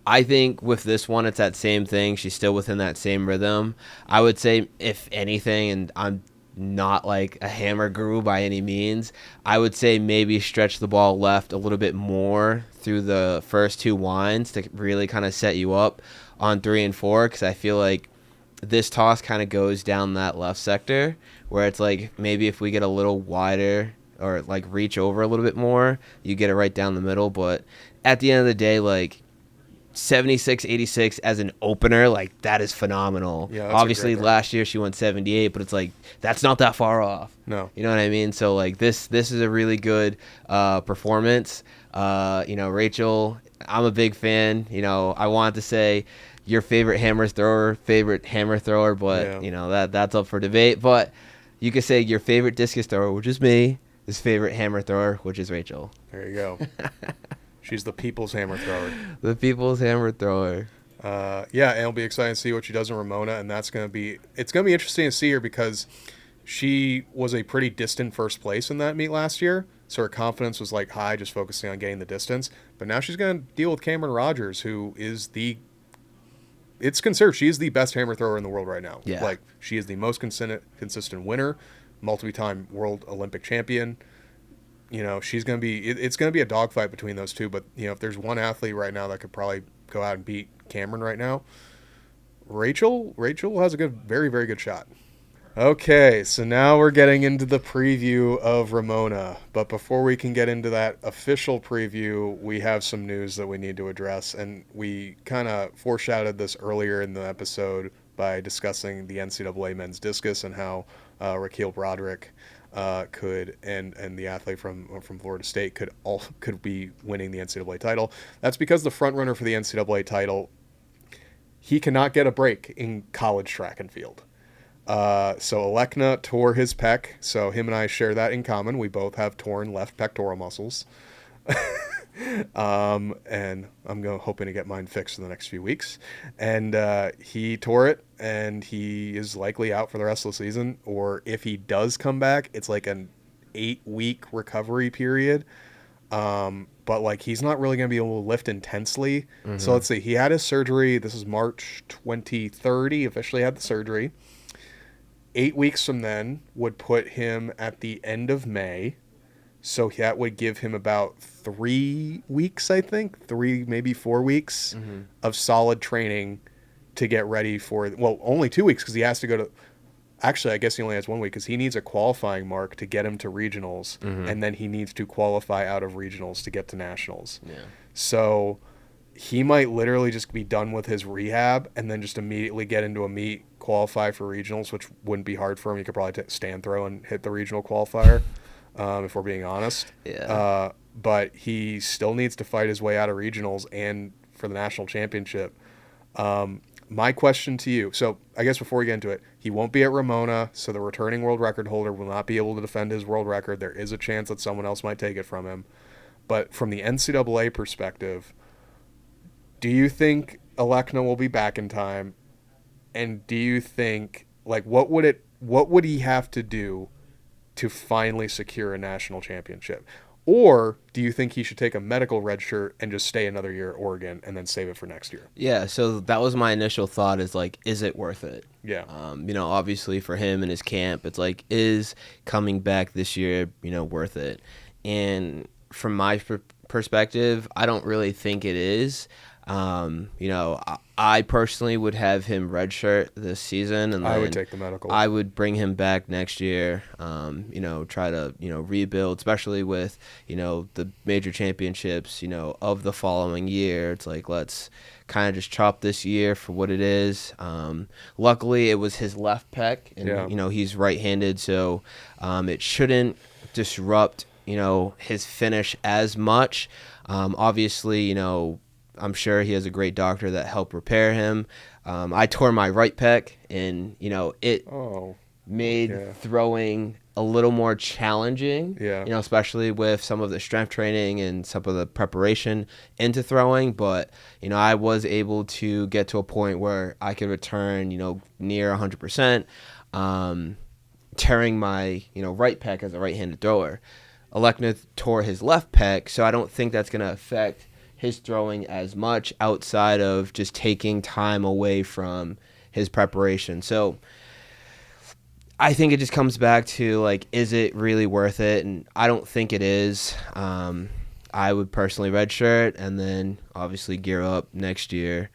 I think with this one, it's that same thing. She's still within that same rhythm. I would say, if anything, and I'm not like a hammer guru by any means, I would say maybe stretch the ball left a little bit more through the first 2 winds to really kind of set you up on 3 and 4, because I feel like this toss kind of goes down that left sector where it's like maybe if we get a little wider or like reach over a little bit more, you get it right down the middle. But at the end of the day, like 76-86 as an opener, like that is phenomenal. Yeah, obviously last year she went 78, but it's like that's not that far off. No, you know what I mean? So like this is a really good performance. You know, Rachel, I'm a big fan. You know, I wanted to say your favorite hammer thrower, but you know that's up for debate. But you could say your favorite discus thrower, which is me, his favorite hammer thrower, which is Rachel. There you go. She's the people's hammer thrower. The people's hammer thrower. Yeah, and it'll be exciting to see what she does in Ramona, and it's going to be interesting to see her because she was a pretty distant first place in that meet last year, so her confidence was like high, just focusing on getting the distance. But now she's going to deal with Cameron Rogers, who is it's considered she is the best hammer thrower in the world right now. Yeah. Like, she is the most consistent winner, multiple-time world Olympic champion. You know, it's going to be a dogfight between those two. But, you know, if there's one athlete right now that could probably go out and beat Cameron right now, Rachel has a very, very good shot. Okay, so now we're getting into the preview of Ramona. But before we can get into that official preview, we have some news that we need to address. And we kind of foreshadowed this earlier in the episode by discussing the NCAA men's discus and how Raquil Broaddick could and the athlete from Florida State could be winning the NCAA title. That's because the front runner for the NCAA title, he cannot get a break in college track and field. So Alca tore his pec, so him and I share that in common. We both have torn left pectoral muscles. And I'm hoping to get mine fixed in the next few weeks. And he tore it, and he is likely out for the rest of the season. Or if he does come back, it's like an 8-week recovery period. But like he's not really going to be able to lift intensely. So let's see. He had his surgery. This is March 23rd. He officially had the surgery. 8 weeks from then would put him at the end of May. So that would give him about 3 weeks, I think, 3, maybe 4 weeks of solid training to get ready for, well, only 2 weeks because he has to go to, actually, I guess he only has 1 week because he needs a qualifying mark to get him to regionals, and then he needs to qualify out of regionals to get to nationals. Yeah. So he might literally just be done with his rehab and then just immediately get into a meet, qualify for regionals, which wouldn't be hard for him. He could probably stand throw and hit the regional qualifier, if we're being honest. Yeah. But he still needs to fight his way out of regionals and for the national championship. My question to you, so I guess before we get into it, he won't be at Ramona, so the returning world record holder will not be able to defend his world record. There is a chance that someone else might take it from him. But from the NCAA perspective, do you think Alca will be back in time? And do you think, like, what would he have to do to finally secure a national championship? Or do you think he should take a medical red shirt and just stay another year at Oregon and then save it for next year? Yeah, so that was my initial thought is like, is it worth it? Yeah. Obviously for him and his camp, it's like, is coming back this year, worth it? And from my perspective, I don't really think it is. I personally would have him redshirt this season, and then I would take the medical. I would bring him back next year. Try to rebuild, especially with the major championships of the following year. It's like, let's kind of just chop this year for what it is. Luckily, it was his left pec, and he's right-handed, so it shouldn't disrupt his finish as much. Obviously, I'm sure he has a great doctor that helped repair him. I tore my right pec, and it made throwing a little more challenging. Yeah. Especially with some of the strength training and some of the preparation into throwing. But I was able to get to a point where I could return near 100%, tearing my right pec as a right-handed thrower. Alca tore his left pec, so I don't think that's going to affect his throwing as much outside of just taking time away from his preparation. So I think it just comes back to, like, is it really worth it? And I don't think it is. I would personally redshirt and then obviously gear up next year.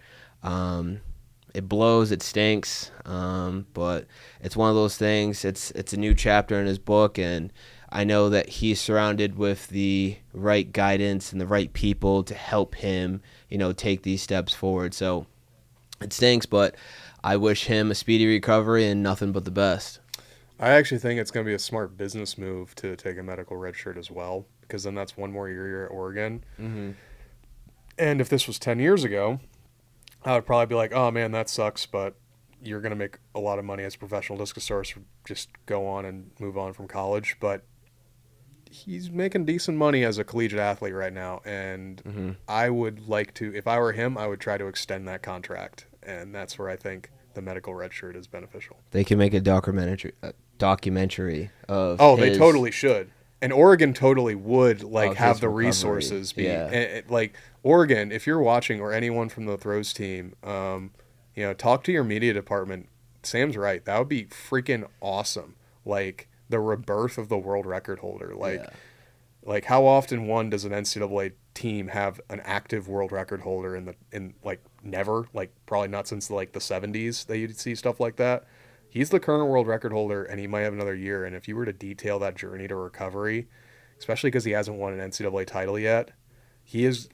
It blows, it stinks, but it's one of those things. It's a new chapter in his book, and I know that he's surrounded with the right guidance and the right people to help him, take these steps forward. So it stinks, but I wish him a speedy recovery and nothing but the best. I actually think it's going to be a smart business move to take a medical red shirt as well, because then that's one more year you're at Oregon. Mm-hmm. And if this was 10 years ago, I would probably be like, oh, man, that sucks, but you're going to make a lot of money as a professional discus thrower, so just go on and move on from college. But he's making decent money as a collegiate athlete right now, and I would like to, if I were him, I would try to extend that contract, and that's where I think the medical red shirt is beneficial. They can make a documentary of they totally should. And Oregon totally would have the recovery. resources be Yeah. like Oregon, if you're watching, or anyone from the throws team, talk to your media department. Sam's right. That would be freaking awesome. Like the rebirth of the world record holder. Like how often does an NCAA team have an active world record holder in never, probably not since the 70s that you'd see stuff like that. He's the current world record holder, and he might have another year. And if you were to detail that journey to recovery, especially because he hasn't won an NCAA title yet, he is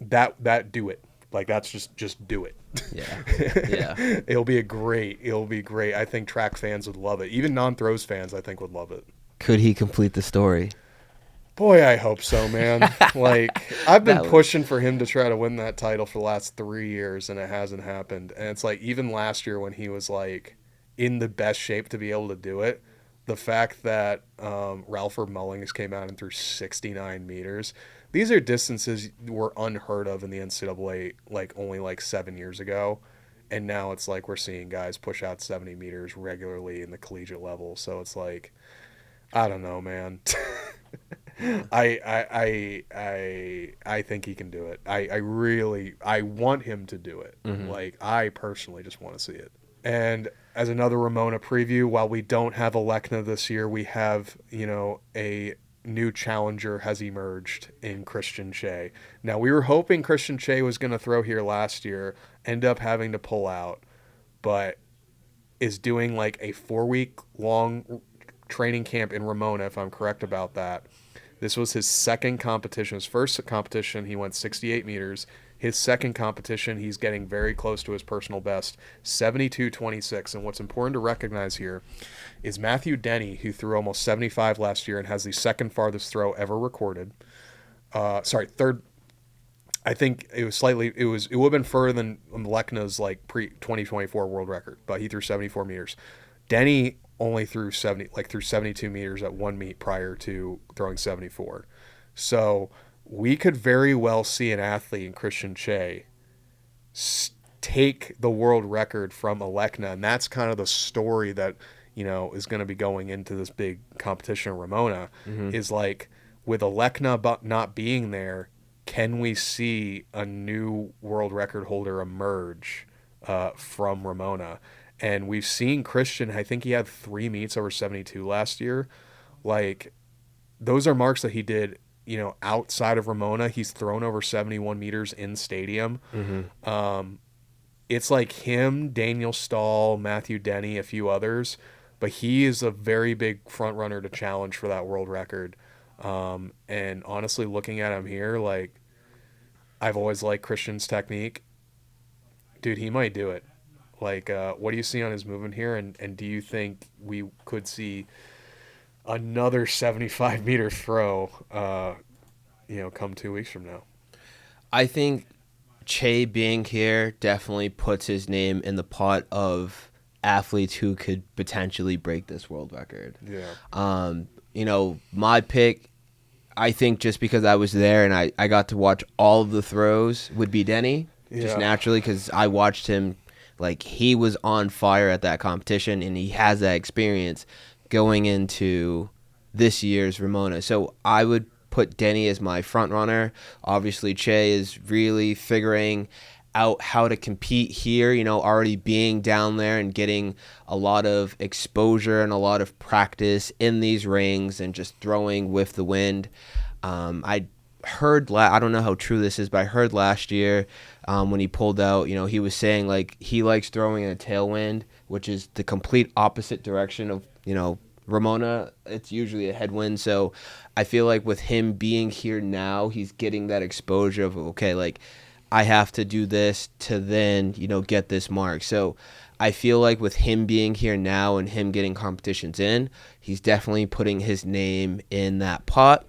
that do it. That's just do it. Yeah. It'll be great. I think track fans would love it. Even non-throws fans, I think, would love it. Could he complete the story? Boy, I hope so, man. I've been pushing for him to try to win that title for the last 3 years, and it hasn't happened. And it's even last year when he was in the best shape to be able to do it, the fact that Ralph Mullings came out and threw 69 meters. These are distances were unheard of in the NCAA only 7 years ago. And now it's we're seeing guys push out 70 meters regularly in the collegiate level. So it's I don't know, man. I think he can do it. I want him to do it. Like, I personally just want to see it. And as another Ramona preview, while we don't have Alekna this year, we have, a new challenger has emerged in Christian Cheh. Now, we were hoping Christian Cheh was going to throw here last year, end up having to pull out, but is doing like a 4-week long training camp in Ramona, if I'm correct about that. This was his second competition. His first competition, he went 68 meters. His second competition, he's getting very close to his personal best, 72.26. And what's important to recognize here is Matthew Denny, who threw almost 75 last year and has the second farthest throw ever recorded. Third. I think it would have been further than Lekna's like pre-2024 world record, but he threw 74 meters. Denny only threw 72 meters at one meet prior to throwing 74. So we could very well see an athlete in Christian Cheh take the world record from Alekna, and that's kind of the story that is going to be going into this big competition in Ramona. Is like, with Alekna not being there, can we see a new world record holder emerge from Ramona? And we've seen Christian, I think he had 3 meets over 72 last year. Like, those are marks that he did, outside of Ramona. He's thrown over 71 meters in stadium. It's like him, Daniel Stahl, Matthew Denny, a few others. But he is a very big front runner to challenge for that world record. And honestly, looking at him here, like, I've always liked Christian's technique. Dude, he might do it. Like, what do you see on his movement here? And do you think we could see another 75-meter throw, come 2 weeks from now? I think Cheh being here definitely puts his name in the pot of athletes who could potentially break this world record. Yeah. My pick, I think just because I was there and I got to watch all of the throws, would be Denny. Just naturally, because I watched him, like, he was on fire at that competition, and he has that experience going into this year's Ramona. So I would put Denny as my front runner. Obviously, Cheh is really figuring out how to compete here, already being down there and getting a lot of exposure and a lot of practice in these rings and just throwing with the wind. I heard, I don't know how true this is, but I heard last year when he pulled out, he was saying, like, he likes throwing in a tailwind, which is the complete opposite direction of, Ramona. It's usually a headwind. So I feel like with him being here now, he's getting that exposure of, okay, like, I have to do this to then, get this mark. So I feel like with him being here now and him getting competitions in, he's definitely putting his name in that pot.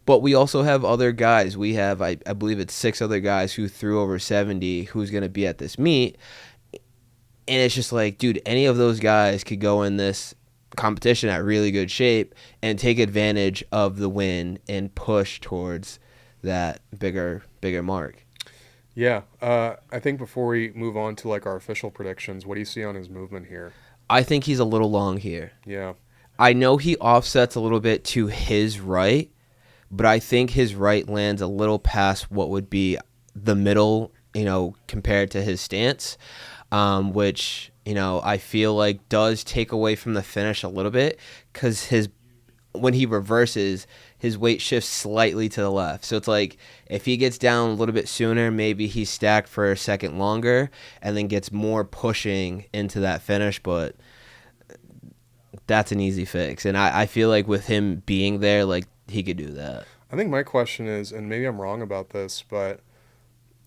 But we also have other guys. We have, I believe it's 6 other guys who threw over 70 who's going to be at this meet. And it's just like, dude, any of those guys could go in this competition at really good shape and take advantage of the win and push towards that bigger mark. Yeah, I think before we move on to, like, our official predictions, what do you see on his movement here? I think he's a little long here. Yeah. I know he offsets a little bit to his right, but I think his right lands a little past what would be the middle, compared to his stance, which, I feel like does take away from the finish a little bit, because when he reverses, his weight shifts slightly to the left. So it's like, if he gets down a little bit sooner, maybe he's stacked for a second longer and then gets more pushing into that finish. But that's an easy fix. And I feel like with him being there, like, he could do that. I think my question is, and maybe I'm wrong about this, but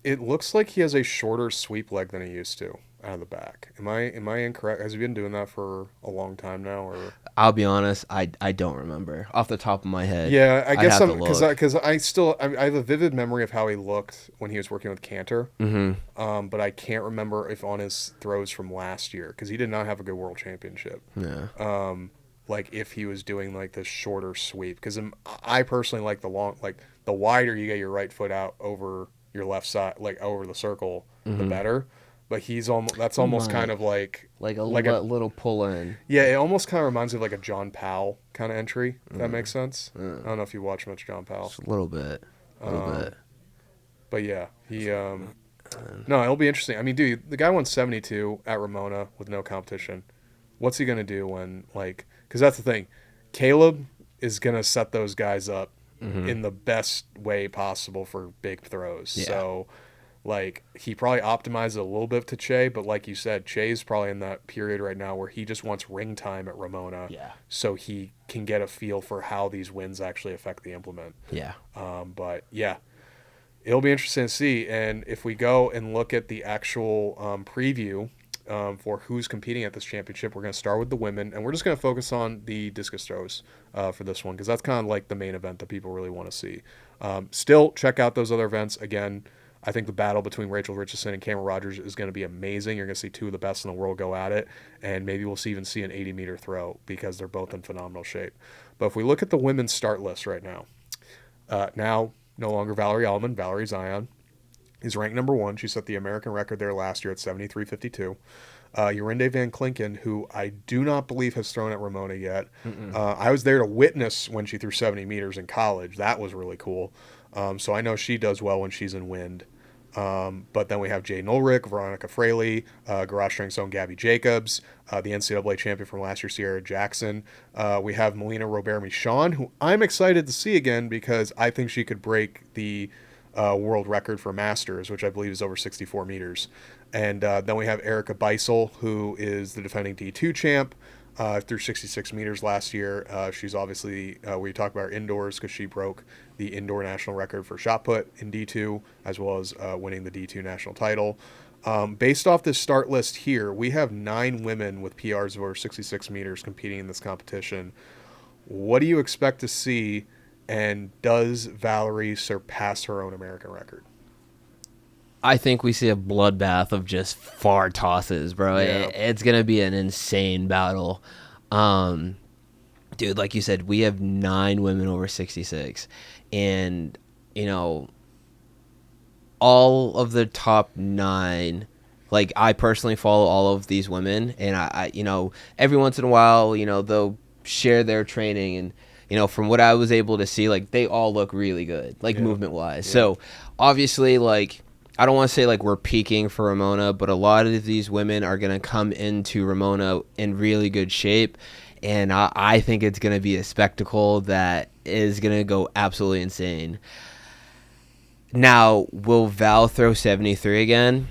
it looks like he has a shorter sweep leg than he used to out of the back. Am I incorrect? Has he been doing that for a long time now? Or I'll be honest, I don't remember off the top of my head. Yeah, I guess because I have a vivid memory of how he looked when he was working with Cantor. But I can't remember if on his throws from last year, because he did not have a good world championship. Yeah. Like, if he was doing, like, this shorter sweep, because I personally like the wider you get your right foot out over your left side, like over the circle, the better. but that's almost kind of like a little pull in. Yeah, it almost kind of reminds me of like a John Powell kind of entry. If that makes sense. I don't know if you watch much John Powell. Just a little bit. But yeah, he no, it'll be interesting. I mean, dude, the guy won 72 at Ramona with no competition. What's he gonna do when because that's the thing, Caleb is gonna set those guys up in the best way possible for big throws. Yeah. So, he probably optimized it a little bit to Cheh, but like you said, Cheh's probably in that period right now where he just wants ring time at Ramona, so he can get a feel for how these wins actually affect the implement. Yeah. But yeah, it'll be interesting to see. And if we go and look at the actual preview for who's competing at this championship, we're going to start with the women, and we're just going to focus on the discus throws for this one because that's kind of like the main event that people really want to see. Still, check out those other events. Again, I think the battle between Rachel Richardson and Cameron Rogers is going to be amazing. You're going to see two of the best in the world go at it, and maybe we'll even see an 80-meter throw because they're both in phenomenal shape. But if we look at the women's start list right now, now no longer Valerie Allman, Valerie Zion is ranked number 1. She set the American record there last year at 73.52. Jorinde Van Klinken, who I do not believe has thrown at Ramona yet. I was there to witness when she threw 70 meters in college. That was really cool. So I know she does well when she's in wind. But then we have Jay Ulrich, Veronica Fraley, garage strength zone Gabby Jacobs, the NCAA champion from last year, Sierra Jackson. We have Melina Robert-Michon, who I'm excited to see again because I think she could break the world record for masters, which I believe is over 64 meters. And then we have Erica Beisel, who is the defending D2 champ, through 66 meters last year. She's obviously, we talk about her indoors because she broke the indoor national record for shot put in D2, as well as winning the D2 national title. Based off this start list here, we have 9 women with PRs over 66 meters competing in this competition. What do you expect to see, and does Valerie surpass her own American record? I think we see a bloodbath of just far tosses, bro. Yeah. It's going to be an insane battle. Dude, like you said, we have 9 women over 66. And, all of the top 9, I personally follow all of these women. And, I every once in a while, they'll share their training. And, from what I was able to see, they all look really good, movement-wise. Yeah. So, obviously, I don't want to say we're peaking for Ramona, but a lot of these women are going to come into Ramona in really good shape, and I think it's going to be a spectacle that is going to go absolutely insane. Now, will Val throw 73 again?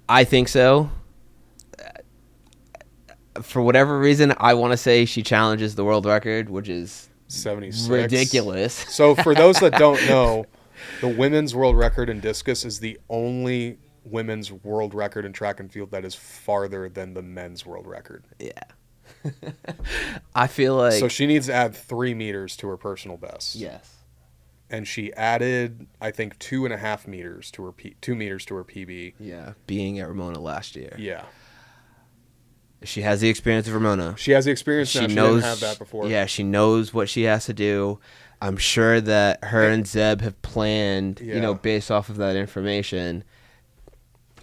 I think so. For whatever reason, I want to say she challenges the world record, which is 76. Ridiculous. So for those that don't know, the women's world record in discus is the only women's world record in track and field that is farther than the men's world record. Yeah. I feel like... So she needs to add 3 meters to her personal best. Yes. And she added, I think, 2.5 meters to her 2 meters to her PB. Yeah, being at Ramona last year. Yeah. She has the experience of Ramona. She has the experience now. She didn't have that before. Yeah, she knows what she has to do. I'm sure that her and Zeb have planned, based off of that information.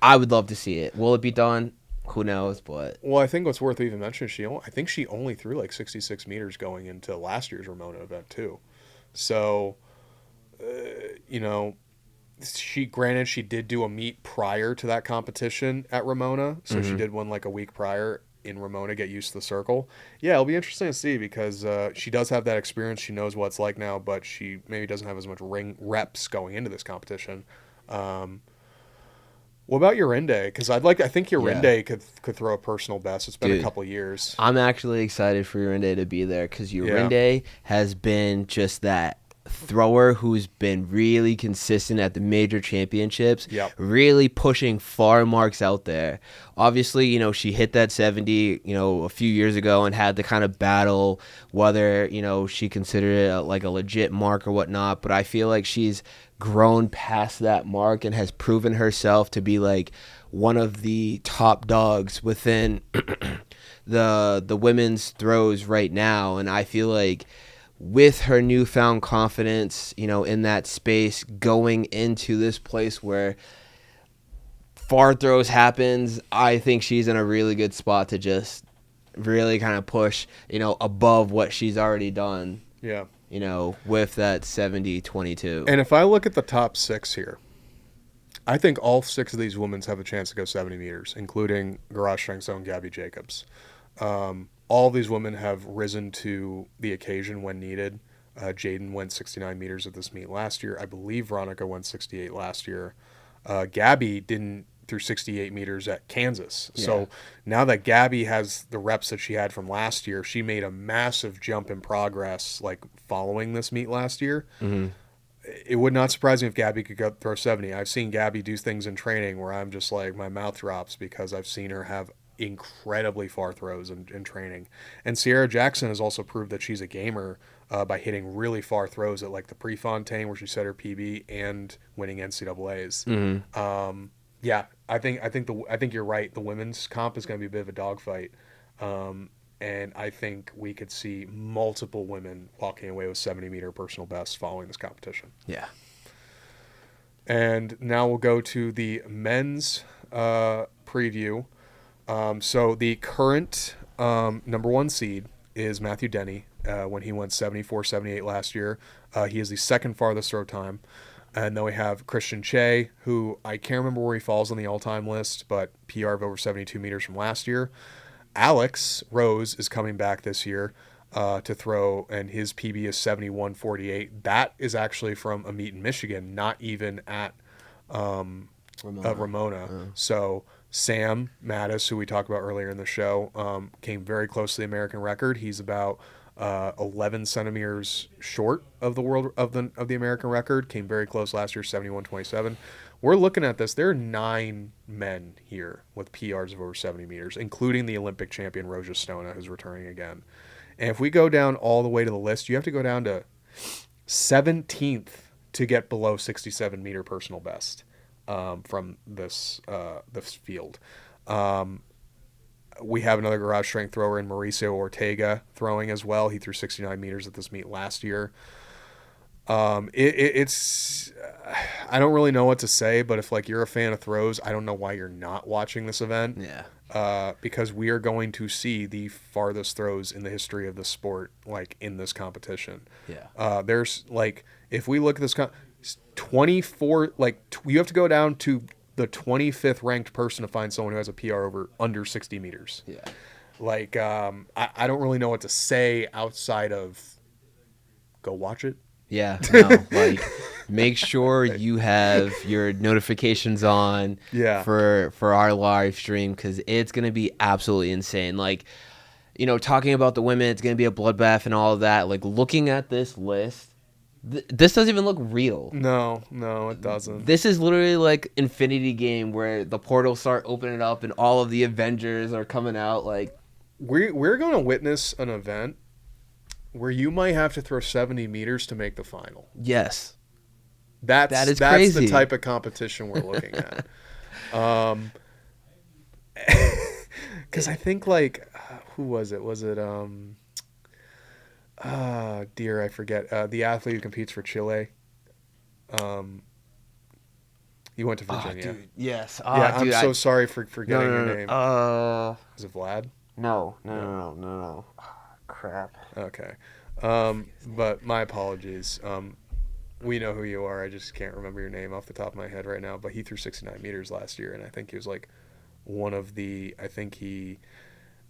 I would love to see it. Will it be done? Who knows? But well, I think what's worth even mentioning, I think she only threw 66 meters going into last year's Ramona event too. So, she did do a meet prior to that competition at Ramona, so she did one a week prior in Ramona, get used to the circle. Yeah, it'll be interesting to see because she does have that experience. She knows what it's like now, but she maybe doesn't have as much ring reps going into this competition. What about Jorinde? Because I think Jorinde could throw a personal best. It's been a couple of years. I'm actually excited for Jorinde to be there because Jorinde has been just that thrower who's been really consistent at the major championships, really pushing far marks out there. Obviously, she hit that 70, a few years ago and had to kind of battle whether, she considered it a legit mark or whatnot. But I feel like she's grown past that mark and has proven herself to be one of the top dogs within the women's throws right now. And I feel like with her newfound confidence, in that space, going into this place where far throws happens, I think she's in a really good spot to just really kind of push, above what she's already done. Yeah. With that 70-22. And if I look at the top 6 here, I think all 6 of these women have a chance to go 70 meters, including garage strength zone Gabby Jacobs. All these women have risen to the occasion when needed. Jaden went 69 meters at this meet last year. I believe Veronica went 68 last year. Gabby didn't through 68 meters at Kansas. Yeah. So now that Gabby has the reps that she had from last year, she made a massive jump in progress, like following this meet last year. Mm-hmm. It would not surprise me if Gabby could go throw 70. I've seen Gabby do things in training where I'm just like, my mouth drops because I've seen her have incredibly far throws in training. And Sierra Jackson has also proved that she's a gamer by hitting really far throws at like the Prefontaine where she set her PB and winning NCAAs. Mm-hmm. Yeah, I think you're right. The women's comp is going to be a bit of a dogfight, and I think we could see multiple women walking away with 70-meter personal bests following this competition. Yeah. And now we'll go to the men's preview. So the current number 1 seed is Matthew Denny when he went 74-78 last year. He is the second farthest throw time. And then we have Christian Cheh, who I can't remember where he falls on the all-time list, but PR of over 72 meters from last year. Alex Rose is coming back this year to throw, and his PB is 71.48. That is actually from a meet in Michigan, not even at Ramona. So Sam Mattis, who we talked about earlier in the show, came very close to the American record. He's about 11 centimeters short of the world of the American record. Came very close last year, 71.27. We're looking at this. There are 9 men here with PRs of over 70 meters, including the Olympic champion Roja Stona, who's returning again. And if we go down all the way to the list, you have to go down to 17th to get below 67-meter personal best from this field. We have another garage strength thrower in Mauricio Ortega throwing as well. He threw 69 meters at this meet last year. It's I don't really know what to say, but if like you're a fan of throws, I don't know why you're not watching this event. Yeah. Because we are going to see the farthest throws in the history of the sport, like in this competition. Yeah. There's like, if we look at this 24, like you have to go down to the 25th ranked person to find someone who has a PR over under 60 meters. Yeah. Like, I don't really know what to say outside of go watch it. Yeah. No, like make sure you have your notifications on for our live stream, because it's going to be absolutely insane. Like, talking about the women, it's going to be a bloodbath and all of that. Like looking at this list, this doesn't even look real. No, it doesn't. This is literally like Infinity Game where the portals start opening up and all of the Avengers are coming out. Like we're going to witness an event where you might have to throw 70 meters to make the final. Yes. That's crazy. The type of competition we're looking at. Because I think like, who was it? Was it I forget. The athlete who competes for Chile. He went to Virginia. Dude, yes. I'm so sorry for forgetting your name. Is it Vlad? No. Crap. Okay. But my apologies. We know who you are. I just can't remember your name off the top of my head right now. But he threw 69 meters last year, and I think he was like one of the. I think he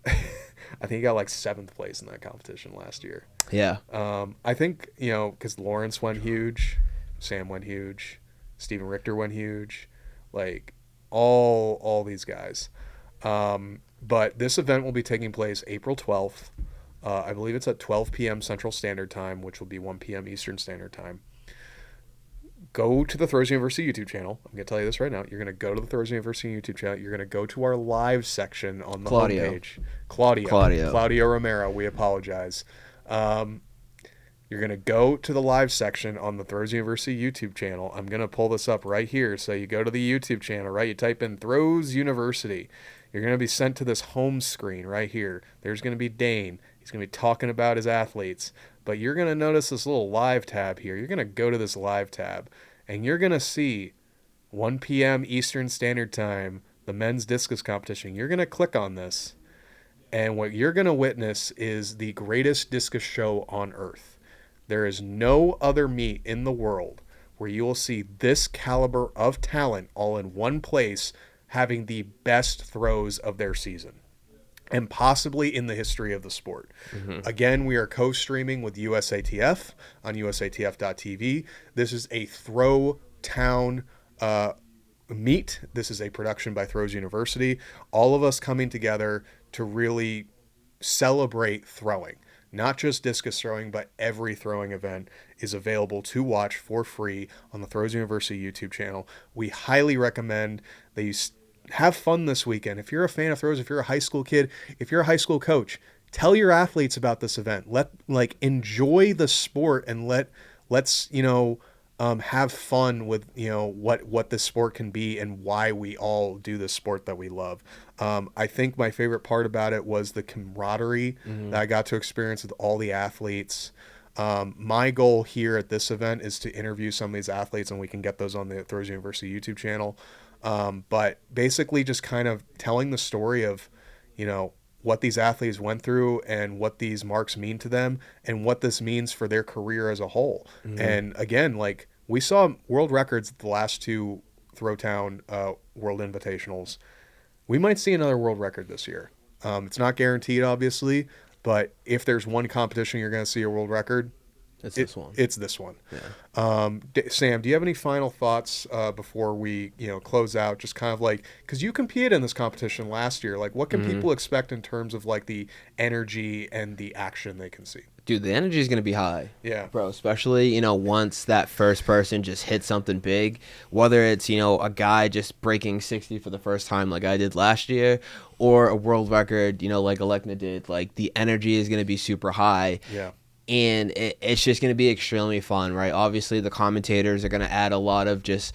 got like 7th place in that competition last year. Yeah. I think because Lawrence went huge, Sam went huge, Steven Richter went huge, like all these guys. But this event will be taking place April 12th. I believe it's at 12 p.m. Central Standard Time, which will be 1 p.m. Eastern Standard Time. Go to the Throws University YouTube channel. I'm going to tell you this right now. You're going to go to the Throws University YouTube channel. You're going to go to our live section on the homepage. Claudio Romero. We apologize. You're going to go to the live section on the Throws University YouTube channel. I'm going to pull this up right here. So you go to the YouTube channel, right? You type in Throws University. You're going to be sent to this home screen right here. There's going to be Dane. He's going to be talking about his athletes. But you're going to notice this little live tab here. You're going to go to this live tab, and you're going to see 1 p.m. Eastern Standard Time, the men's discus competition. You're going to click on this, and what you're going to witness is the greatest discus show on earth. There is no other meet in the world where you will see this caliber of talent all in one place having the best throws of their season, and possibly in the history of the sport. Again, we are co-streaming with USATF on usatf.tv. This is a throw town meet. This is a production by Throws University. All of us coming together to really celebrate throwing. Not just discus throwing, but every throwing event is available to watch for free on the Throws University YouTube channel. We highly recommend that you have fun this weekend. If you're a fan of throws, if you're a high school kid, if you're a high school coach, tell your athletes about this event. Enjoy the sport, and let's have fun with what this sport can be and why we all do this sport that we love. I think my favorite part about it was the camaraderie that I got to experience with all the athletes. My goal here at this event is to interview some of these athletes, and we can get those on the Throws University YouTube channel. But basically just kind of telling the story of, what these athletes went through and what these marks mean to them and what this means for their career as a whole. And again, we saw world records at the last 2 Throwtown World Invitationals. We might see another world record this year. It's not guaranteed, obviously, but if there's one competition you're going to see a world record, It's this one. It's this one. Yeah. Sam, do you have any final thoughts before we close out? Just kind of because you competed in this competition last year. What can people expect in terms of the energy and the action they can see? Dude, the energy is going to be high. Yeah. Bro, especially, once that first person just hits something big, whether it's, a guy just breaking 60 for the first time like I did last year, or a world record, like Alca did. The energy is going to be super high. Yeah. And it's just going to be extremely fun, right? Obviously, the commentators are going to add a lot of just,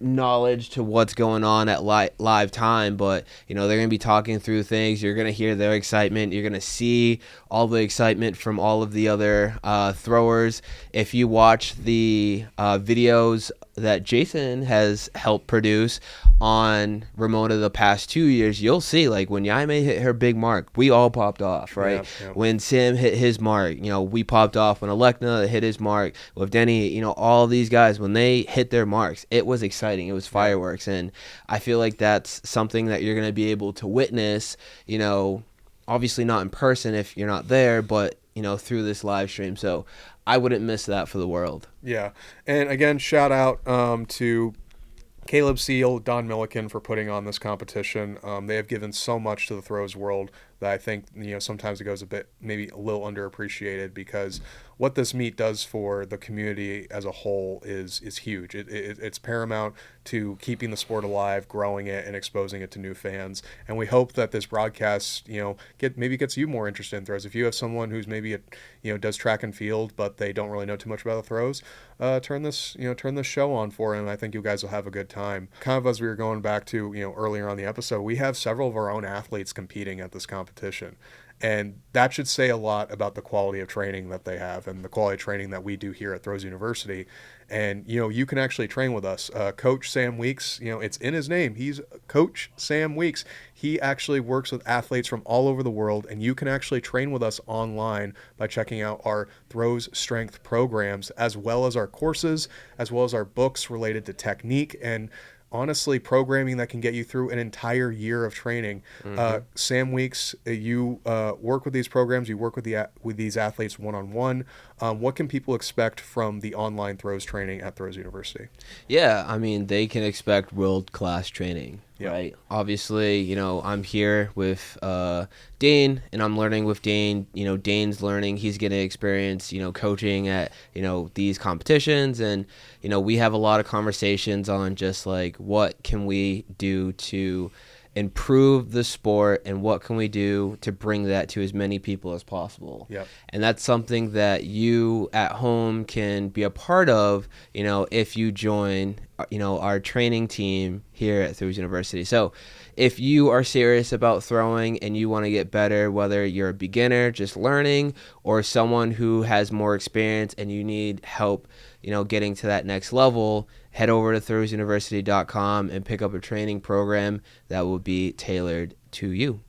knowledge to what's going on at live time, but they're going to be talking through things. You're going to hear their excitement. You're going to see all the excitement from all of the other throwers. If you watch the videos that Jason has helped produce on Ramona the past 2 years, you'll see when Yaime hit her big mark, we all popped off, right? Yeah. When Sam hit his mark, we popped off. When Alca hit his mark, with Denny, all these guys, when they hit their marks, it was exciting. It was fireworks. And I feel like that's something that you're going to be able to witness, obviously not in person if you're not there, but through this live stream. So I wouldn't miss that for the world. Yeah. And again, shout out to Caleb Seal, Don Milliken for putting on this competition. They have given so much to the throws world that I think sometimes it goes maybe a little underappreciated, because what this meet does for the community as a whole is huge. It's paramount to keeping the sport alive, growing it, and exposing it to new fans. And we hope that this broadcast gets you more interested in throws. If you have someone who's maybe does track and field but they don't really know too much about the throws, turn this show on for him. I think you guys will have a good time. Kind of as we were going back to earlier on the episode, we have several of our own athletes competing at this competition, and that should say a lot about the quality of training that they have and the quality of training that we do here at Throws University. And you can actually train with us. Coach Sam Weeks, it's in his name. He's Coach Sam Weeks. He actually works with athletes from all over the world, and you can actually train with us online by checking out our throws strength programs, as well as our courses, as well as our books related to technique and honestly programming that can get you through an entire year of training. Sam Weeks, you work with these programs, you work with these athletes one-on-one. What can people expect from the online throws training at Throws University? Yeah, I mean, they can expect world-class training, right? Obviously, I'm here with Dane, and I'm learning with Dane. Dane's learning. He's going to experience, coaching at, these competitions. And, we have a lot of conversations on just, what can we do to improve the sport, and what can we do to bring that to as many people as possible. And that's something that you at home can be a part of, if you join, our training team here at Throws University. So if you are serious about throwing and you want to get better, whether you're a beginner just learning or someone who has more experience and you need help, getting to that next level, head over to throwsuniversity.com and pick up a training program that will be tailored to you.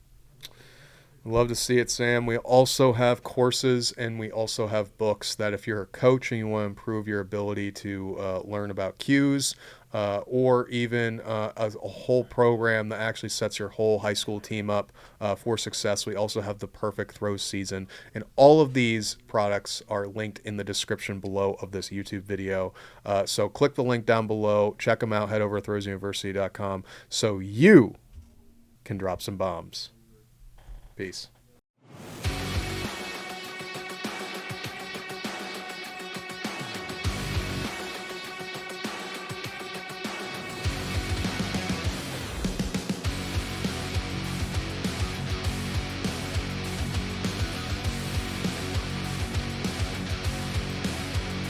Love to see it, Sam. We also have courses and we also have books that if you're a coach and you want to improve your ability to learn about cues or even a whole program that actually sets your whole high school team up for success. We also have the Perfect Throws season. And all of these products are linked in the description below of this YouTube video. So click the link down below. Check them out. Head over to throwsuniversity.com so you can drop some bombs. Peace.